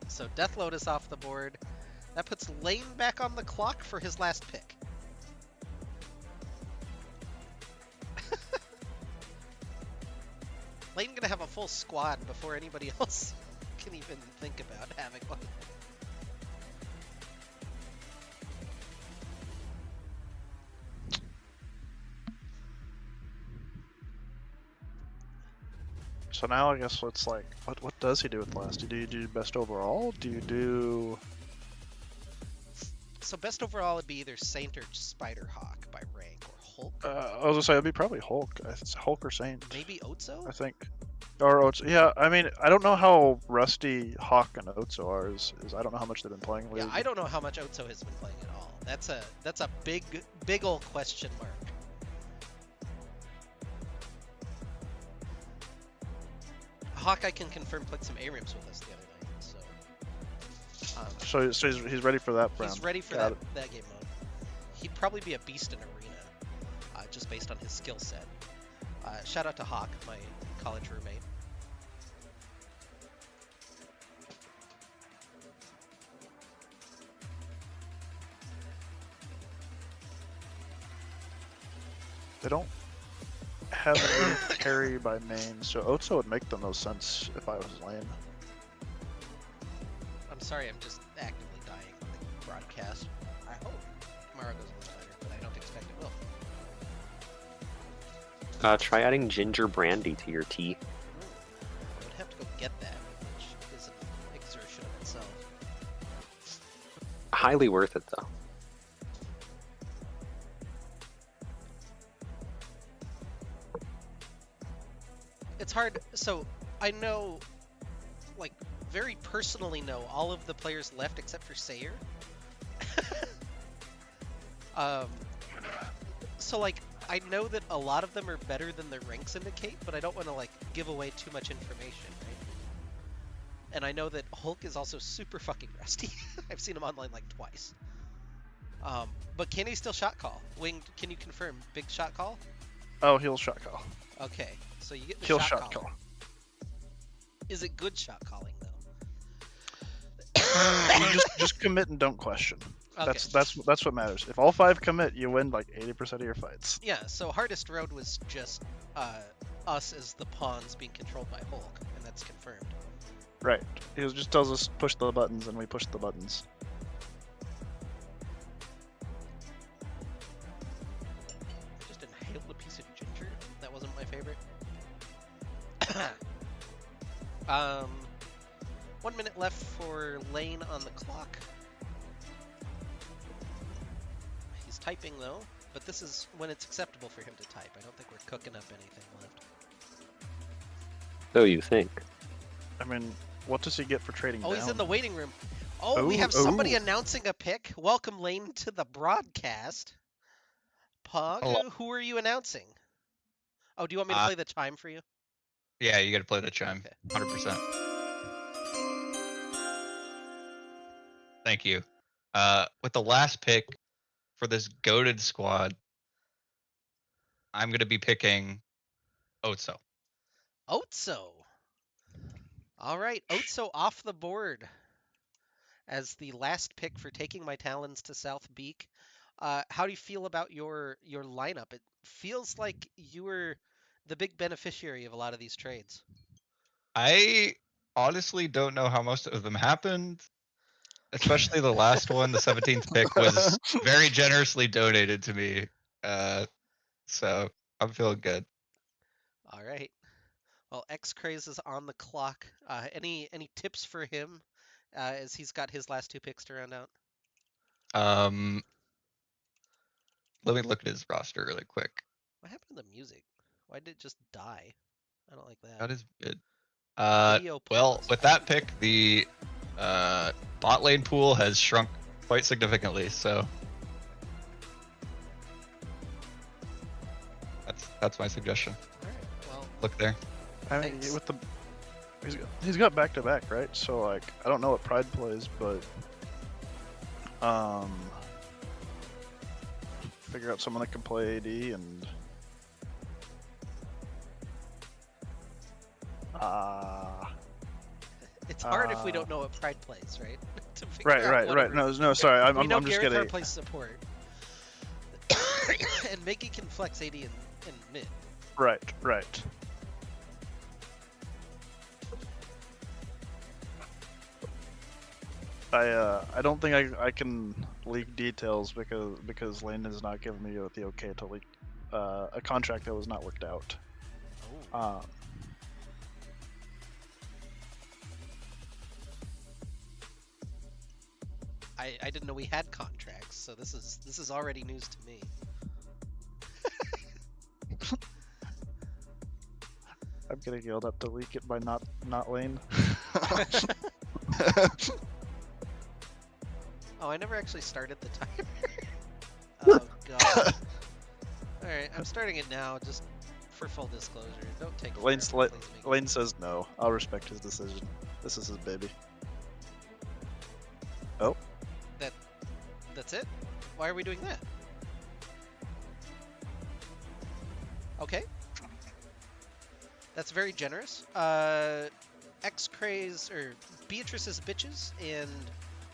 So Death Lotus off the board. That puts Lane back on the clock for his last pick. Lane gonna have a full squad before anybody else can even think about having one.
So now I guess what's like, what does he do with last? Do you do best overall? Do you do?
So best overall would be either Saint or Spiderhawk by rank, or Hulk.
I was gonna say it'd be probably Hulk. It's Hulk or Saint.
Maybe Otso?
I think. Or Otso. Yeah, I mean, I don't know how rusty Hawk and Otso are. Is I don't know how much they've been playing lately.
Yeah, I don't know how much Otso has been playing at all. That's a big ol' question mark. Hawk, I can confirm, played some A-Rims with us the other night, so...
So he's ready for that round.
He's ready for that game mode. He'd probably be a beast in Arena, just based on his skill set. Shout out to Hawk, my college roommate.
They don't have any carry by main, so Otso would make the most sense if I was lane.
I'm sorry, I'm just actively dying on the broadcast. I hope tomorrow goes a little better, but I don't expect it will.
Try adding ginger brandy to your tea.
I would have to go get that, which is an exertion of itself.
Highly worth it though.
It's hard. So I know, like, very personally know all of the players left except for Sayer. So like, I know that a lot of them are better than their ranks indicate, but I don't want to like give away too much information, right? And I know that Hulk is also super fucking rusty. I've seen him online like twice. But can he still shot call? Winged, can you confirm? Big shot call?
Oh, he'll shot call.
Okay, so you get the
He'll
shot
shot
call.
call.
Is it good shot calling though?
You just commit and don't question.
Okay.
That's what matters. If all 5 commit, you win like 80% of your fights.
Yeah, so hardest road was just us as the pawns being controlled by Hulk, and that's confirmed.
Right. He just tells us push the buttons, and we push the buttons.
I just inhaled a piece of ginger. That wasn't my favorite. 1 minute left for Lane on the clock. He's typing though, but this is when it's acceptable for him to type. I don't think we're cooking up anything left.
So you think?
I mean, what does he get for trading
Oh,
down?
he's in the waiting room. Oh, we have somebody announcing a pick. Welcome, Lane, to the broadcast. Pog,
Hello.
who are you announcing? Oh, do you want me to play the chime for you?
Yeah, you got to play the chime.
Okay.
100%. Thank you. With the last pick for this goated squad, I'm going to be picking Otso.
Otso. All right, Otso off the board as the last pick for taking my talons to South Beak. How do you feel about your lineup? It feels like you were the big beneficiary of a lot of these trades.
I honestly don't know how most of them happened, especially the last one. The 17th pick was very generously donated to me, so I'm feeling good.
All right. Well, X-Craze is on the clock. Any tips for him as he's got his last 2 picks to round out?
Let me look at his roster really quick.
What happened to the music? Why did it just die? I don't like that.
That is good.
Video
Well,
pause.
with that pick, the bot lane pool has shrunk quite significantly, so that's my suggestion.
All right. Well,
Look there.
I mean,
Thanks.
with the he's got back to back, right? So like, I don't know what Pride plays, but figure out someone that can play AD and
It's hard if we don't know what Pride plays, right? To figure
Right,
out
right,
what
right. No, sorry.
we know
I'm just
Garrett
getting.
plays support. And Mickey can flex AD and mid.
Right, right. I don't think I can leak details because Lane has not given me the okay to leak a contract that was not worked out.
Oh. I didn't know we had contracts, so this is already news to me.
I'm getting yelled at to leak it by not Lane.
Oh, I never actually started the timer. Oh god. Alright, I'm starting it now, just for full disclosure. Don't take
Lane's
forever, please, Mickey.
Lane says no. I'll respect his decision. This is his baby. Oh.
That's it? Why are we doing that? Okay. That's very generous. X-Craze, or Beatrice's Bitches and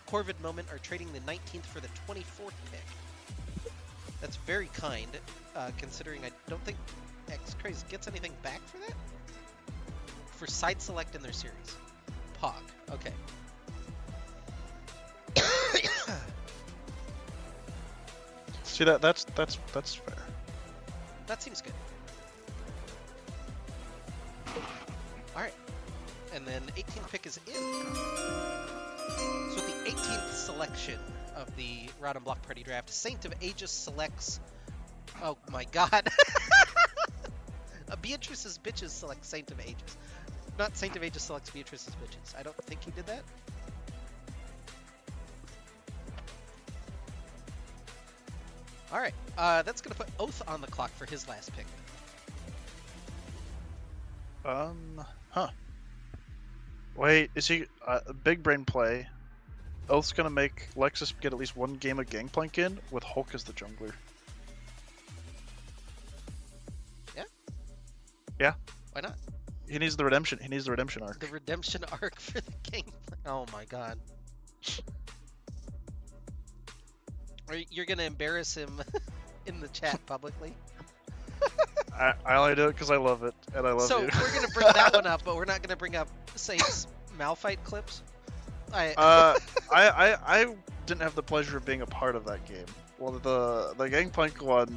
Corvid Moment are trading the 19th for the 24th pick. That's very kind, considering I don't think X-Craze gets anything back for that? For side select in their series. Pog. Okay.
See that's fair.
That seems good. Alright. And then 18th pick is in. So with the 18th selection of the RotM Block Party Draft, Saint of Aegis selects... Oh my god. Beatrice's Bitches selects Saint of Aegis. Not Saint of Aegis selects Beatrice's Bitches. I don't think he did that. Alright, that's going to put Oath on the clock for his last pick.
Huh. Wait, is he big brain play? Oath's gonna make Lexus get at least one game of Gangplank in with Hulk as the jungler.
Yeah?
Yeah.
Why not?
He needs the redemption. He needs the redemption arc.
The redemption arc for the Gangplank. Oh my god. You're gonna embarrass him in the chat publicly?
I only do it because I love it, and I love
so
you.
We're gonna bring that one up, but we're not gonna bring up Saint's Malphite clips.
I didn't have the pleasure of being a part of that game. Well, the Gangplank one.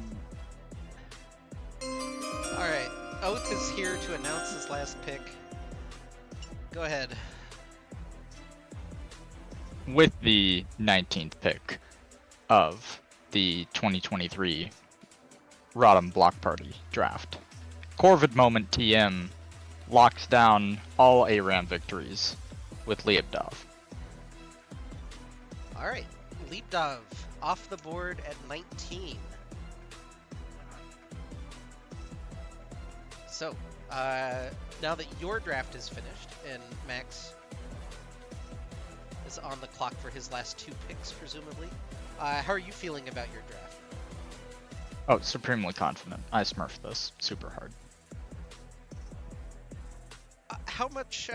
All right, Oath is here to announce his last pick. Go ahead.
With the 19th pick of the 2023 RotM Block Party Draft, Corvid Moment TM locks down all ARAM victories with Leopdov.
Alright, Leapdov off the board at 19. So, now that your draft is finished, and Max is on the clock for his last two picks, presumably, how are you feeling about your draft?
Oh, supremely confident. I smurfed this super hard.
How much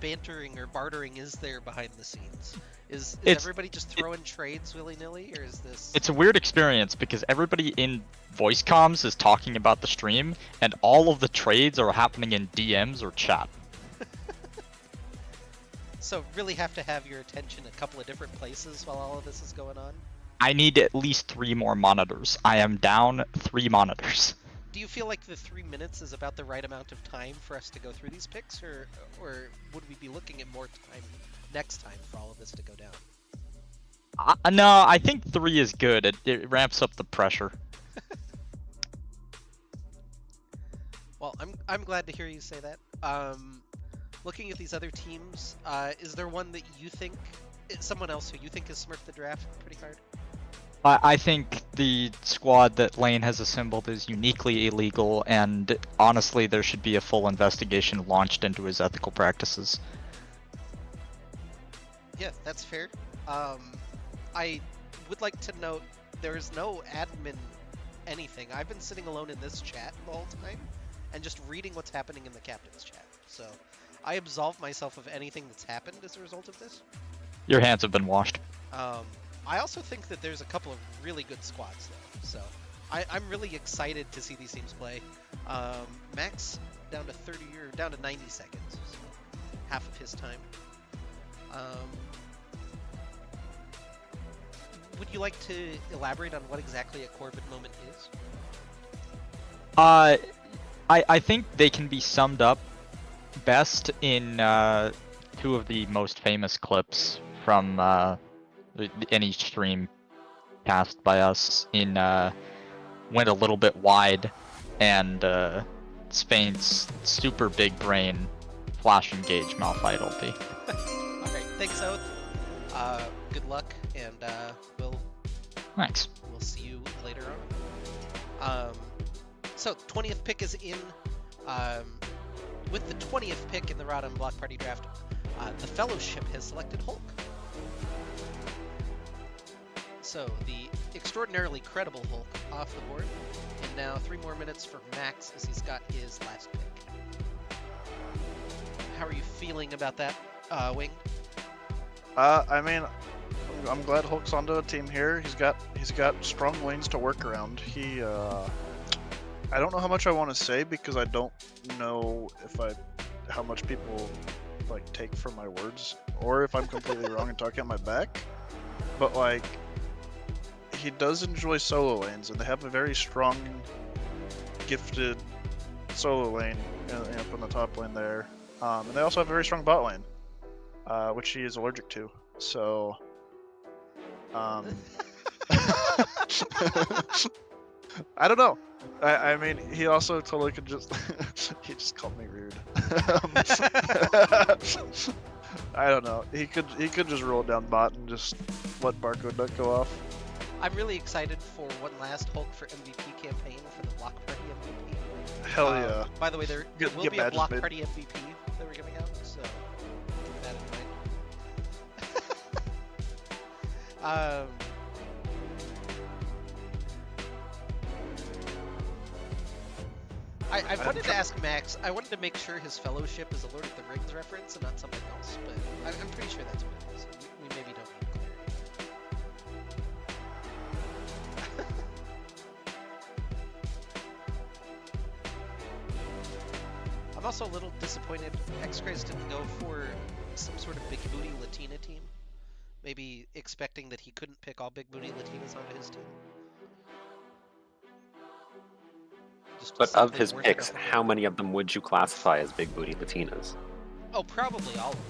bantering or bartering is there behind the scenes? Is
It's-
everybody just throwing trades willy-nilly, or is this...
It's a weird experience because everybody in voice comms is talking about the stream, and all of the trades are happening in DMs or chat.
So really have to have your attention a couple of different places while all of this is going on?
I need at least 3 more monitors. I am down 3 monitors.
Do you feel like the 3 minutes is about the right amount of time for us to go through these picks, or would we be looking at more time next time for all of this to go down?
No, I think 3 is good. It ramps up the pressure.
Well, I'm glad to hear you say that. Looking at these other teams, is there one that you think, someone else who you think has smurfed the draft pretty hard?
I think the squad that Lane has assembled is uniquely illegal, and honestly, there should be a full investigation launched into his ethical practices.
Yeah, that's fair. I would like to note there is no admin anything. I've been sitting alone in this chat the whole time and just reading what's happening in the captain's chat. So I absolve myself of anything that's happened as a result of this.
Your hands have been washed.
I also think that there's a couple of really good squads though, so I'm really excited to see these teams play. Max down to 30 or down to 90 seconds, so half of his time. Would you like to elaborate on what exactly a Corbin moment is?
I think they can be summed up best in two of the most famous clips from any stream cast by us. In went a little bit wide, and Spain's super big brain flash engage Malphite ulti.
All right, thanks, Oath. Good luck, and
Thanks.
we'll see you later on. So 20th pick is in. With the 20th pick in the RotM Block Party Draft, the Fellowship has selected Hulk. So the extraordinarily credible Hulk off the board, and now 3 more minutes for Max as he's got his last pick. How are you feeling about that, Wing?
I mean, I'm glad Hulk's onto a team here. He's got strong lanes to work around. I don't know how much I want to say because I don't know how much people like take from my words, or if I'm completely wrong and talking at my back. But like, he does enjoy solo lanes, and they have a very strong, gifted solo lane up in the top lane there. And they also have a very strong bot lane, which he is allergic to. So, I don't know. I mean, he also totally could just... he just called me rude. I don't know. He could just roll down bot and just let Barcode Duck go off.
I'm really excited for one last Hulk for MVP campaign for the Block Party MVP.
Hell yeah.
By the way, there
Get
will be a
badges
Block
made.
Party MVP that we're giving out, so keep that in mind. I wanted to ask Max, I wanted to make sure his Fellowship is a Lord of the Rings reference and not something else, but I'm pretty sure that's what it is. We maybe don't need clarity. I'm also a little disappointed X-Craze didn't go for some sort of big booty Latina team. Maybe expecting that he couldn't pick all big booty Latinas onto his team.
But of his picks, how many of them would you classify as big booty Latinas?
Oh, probably all of them.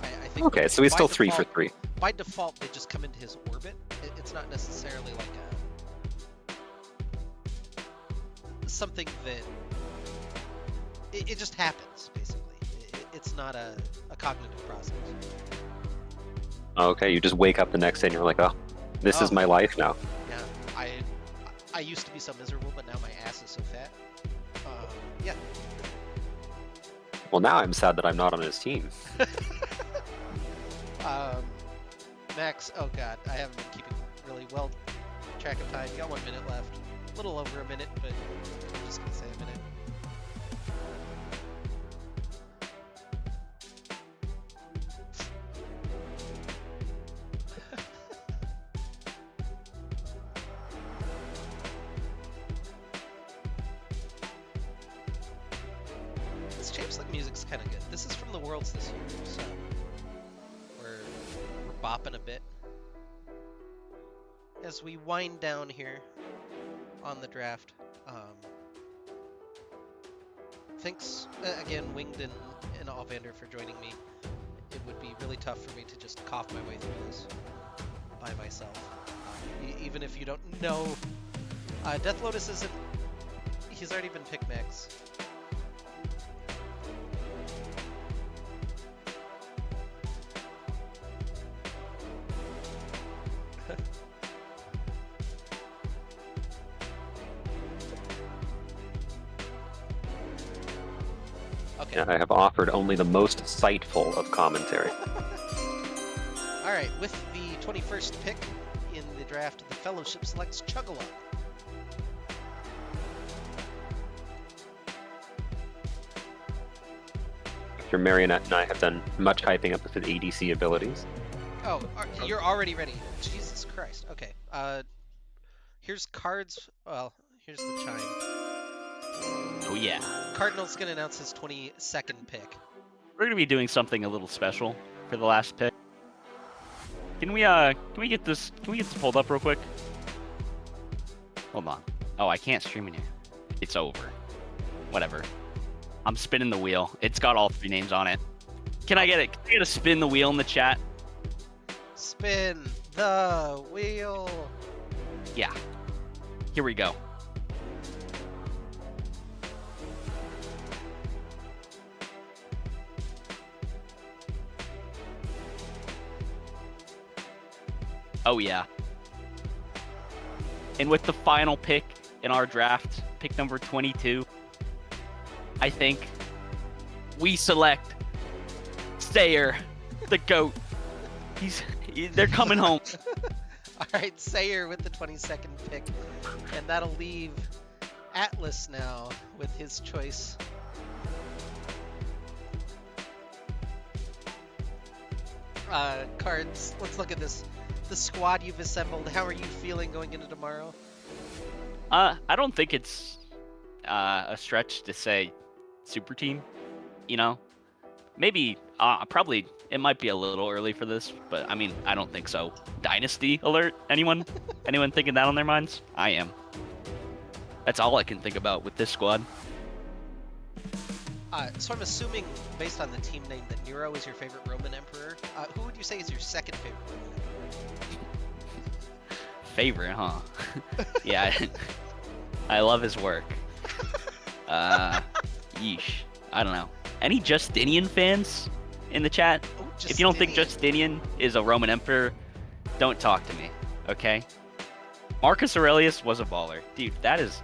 I think.
Okay, so he's still 3 for 3.
By default, they just come into his orbit. It's not necessarily like something that it just happens. Basically, it's not a cognitive process.
Okay, you just wake up the next day and you're like, oh, this is my life now.
Yeah, I used to be so miserable, but now my ass is so fat. Yeah.
Well, now I'm sad that I'm not on his team.
Max, oh god, I haven't been keeping really well track of time. You got 1 minute left. A little over a minute, but I'm just gonna say a minute. This Champs League music's kind of good. This is from the Worlds this year, so we're bopping a bit. As we wind down here on the draft, thanks again, Winged and Allvander for joining me. It would be really tough for me to just cough my way through this by myself. Even if you don't know, Death Lotus isn't. He's already been picked, Max. Okay.
And I have offered only the most sightful of commentary.
Alright, with the 21st pick in the draft, the Fellowship selects Chuggalug.
after Marionette and I have done much hyping up with his ADC abilities.
Oh, you're already ready. Jesus Christ. Okay. Here's cards. Well, here's the chime.
Oh yeah.
Cardinal's gonna announce his 22nd pick.
We're gonna be doing something a little special for the last pick. Can we get this pulled up real quick? Hold on. Oh, I can't stream it here. It's over. Whatever. I'm spinning the wheel. It's got all 3 names on it. Can I get it? Can I get a spin the wheel in the chat?
Spin the wheel.
Yeah. Here we go. Oh yeah. And with the final pick in our draft, pick number 22, I think we select Sayer, the GOAT. They're coming home.
All right, Sayer with the 22nd pick, and that'll leave Atlas now with his choice. Cards. Let's look at this. The squad you've assembled. How are you feeling going into tomorrow?
I don't think it's a stretch to say super team. You know, maybe probably it might be a little early for this, but I mean I don't think so. Dynasty alert? Anyone? Anyone thinking that on their minds? I am. That's all I can think about with this squad.
So I'm assuming, based on the team name, that Nero is your favorite Roman emperor. Who would you say is your second favorite Roman emperor?
Favorite, huh? Yeah, I love his work. Yeesh. I don't know. Any Justinian fans in the chat?
Oh,
If you don't think
Justinian.
Justinian is a Roman emperor, don't talk to me, okay? Marcus Aurelius was a baller. Dude, that is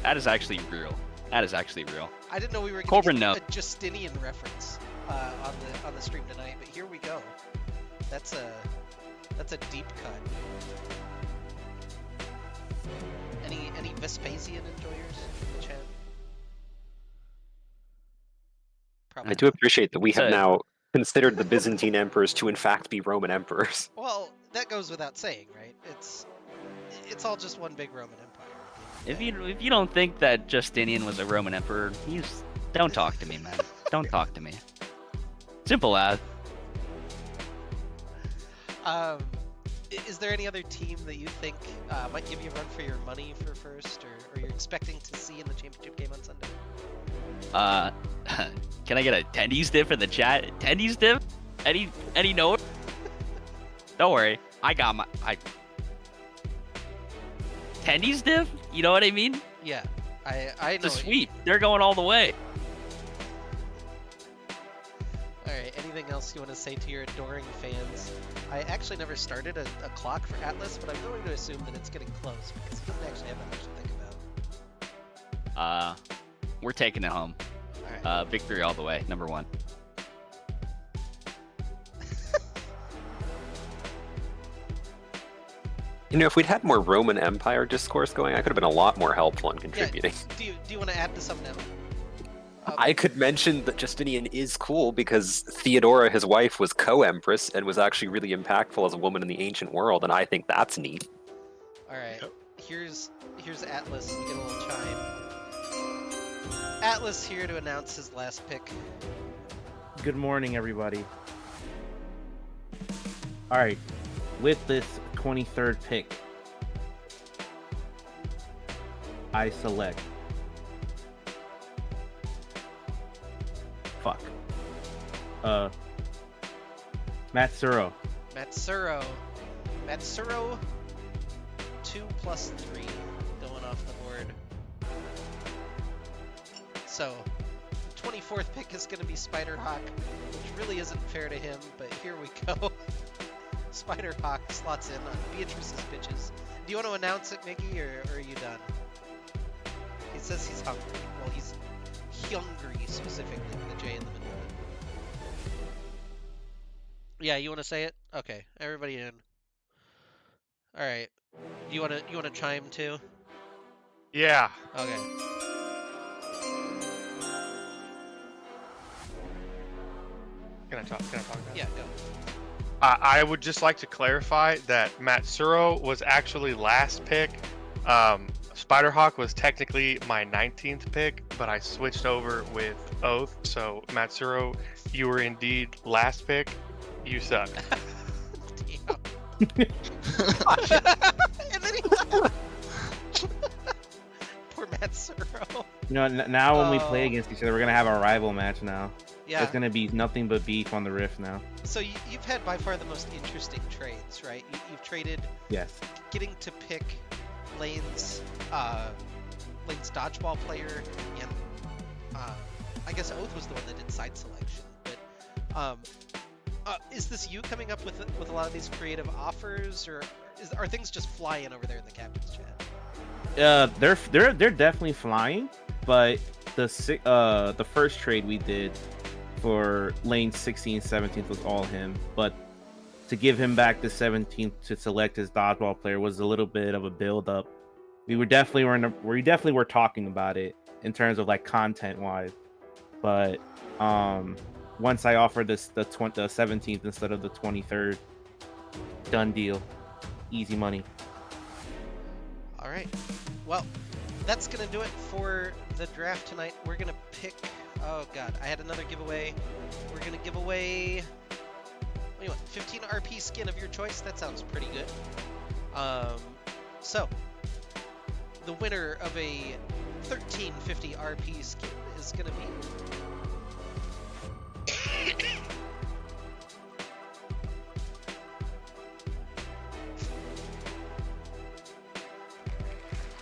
actually real. That is actually real.
I didn't know we were going
Corbin,
to
no.
get a Justinian reference on the stream tonight, but here we go. That's a deep cut. Any Vespasian enjoyers in the chat? Probably
I do
not.
appreciate that we have
So-
now considered the Byzantine emperors to in fact be Roman emperors.
Well, that goes without saying, right? It's all just one big Roman Empire. at the end of the
If you don't think that Justinian was a Roman emperor, don't talk to me, man. Don't talk to me. Simple as.
Is there any other team that you think might give you a run for your money for first, or you're expecting to see in the championship game on Sunday?
Can I get a attendees diff in the chat? Attendees diff? Any note? Don't worry, I got my attendees diff. You know what I mean?
Yeah, I know.
It's a
what you
sweep.
mean.
They're going all the way.
All right. Anything else you want to say to your adoring fans? I actually never started a clock for Atlas, but I'm going to assume that it's getting close because he doesn't actually have that much to think about.
We're taking it home.
All right.
Victory all the way. Number 1.
You know, if we'd had more Roman Empire discourse going, I could have been a lot more helpful in
Yeah,
contributing.
do you want to add to some now?
I could mention that Justinian is cool because Theodora, his wife, was co-empress and was actually really impactful as a woman in the ancient world, and I think that's neat.
All right. Here's Atlas. You get a little chime. Atlas here to announce his last pick.
Good morning, everybody. All right, with this 23rd pick, I select. Fuck. Matsuro.
Matsuro. 2+3 going off the board. So, the 24th pick is going to be Spiderhawk, which really isn't fair to him, but here we go. Spiderhawk slots in on Beatrice's pitches. Do you want to announce it, Mickey, or are you done? He says he's hungry. Well, he's hungry specifically with a J in the middle of it. Yeah, you want to say it? Okay, everybody in. All right. You want to chime too?
Yeah.
Okay.
Can I talk now?
Yeah, go.
I would just like to clarify that Matsuro was actually last pick. Spiderhawk was technically my 19th pick, but I switched over with Oath. So Matsuro, you were indeed last pick. You suck.
Damn. And then he poor Matsuro.
You know, now when we
Oh.
play against each other, we're gonna have a rival match now.
Yeah.
It's gonna be nothing but beef on the Rift now.
So you've had by far the most interesting trades, right? You've traded
Yes.
getting to pick Lane's dodgeball player, and I guess Oath was the one that did side selection. But is this you coming up with a lot of these creative offers, or are things just flying over there in the captain's chat?
They're definitely flying, but the first trade we did for lane 16, 17th was all him. But to give him back the 17th to select his dodgeball player was a little bit of a build up. We definitely were talking about it in terms of like content wise, but once I offered the 17th instead of the 23rd, done deal, easy money.
All right. Well, that's gonna do it for the draft tonight. We're gonna pick. Oh god, I had another giveaway. We're gonna give away. What do you want? 15 RP skin of your choice. That sounds pretty good. So the winner of a 1350 RP skin is gonna be.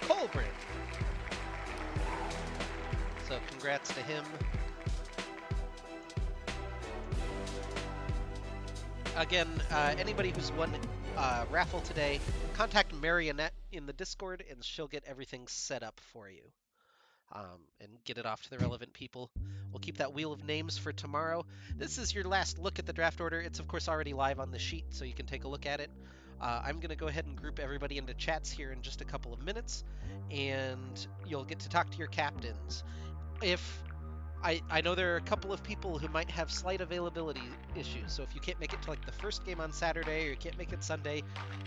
Colbrin. So congrats to him. Again, anybody who's won raffle today, contact Marionette in the Discord and she'll get everything set up for you. And get it off to the relevant people. We'll keep that wheel of names for tomorrow. This is your last look at the draft order. It's of course already live on the sheet, so you can take a look at it. I'm going to go ahead and group everybody into chats here in just a couple of minutes, and you'll get to talk to your captains. If I know there are a couple of people who might have slight availability issues, so if you can't make it to like the first game on Saturday or you can't make it Sunday,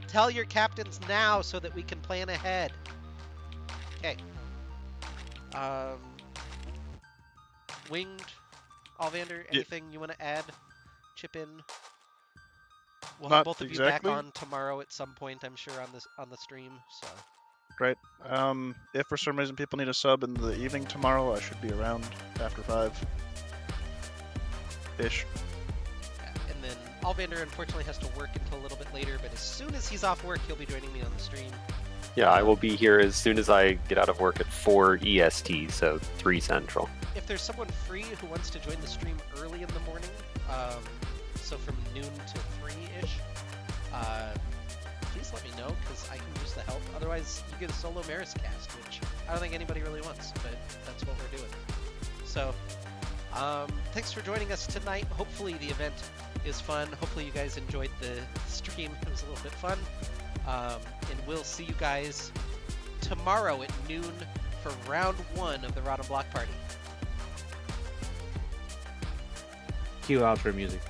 tell your captains now so that we can plan ahead. Okay. Winged, Alvander, anything you want to add? Chip in. We'll have
Not
both of
exactly.
you back on tomorrow at some point, I'm sure, on the stream. So
Great. If for some reason people need a sub in the evening tomorrow, I should be around after 5-ish.
yeah. And then Alvander unfortunately has to work until a little bit later, but as soon as he's off work, he'll be joining me on the stream.
Yeah, I will be here as soon as I get out of work at 4 EST, so 3 Central.
If there's someone free who wants to join the stream early in the morning, so from noon to 3-ish, please let me know, because I can use the help. Otherwise, you get a solo Maris cast, which I don't think anybody really wants, but that's what we're doing. So, thanks for joining us tonight. Hopefully the event is fun. Hopefully you guys enjoyed the stream. It was a little bit fun. And we'll see you guys tomorrow at noon for round 1 of the RotM Block Party.
Cue outro music.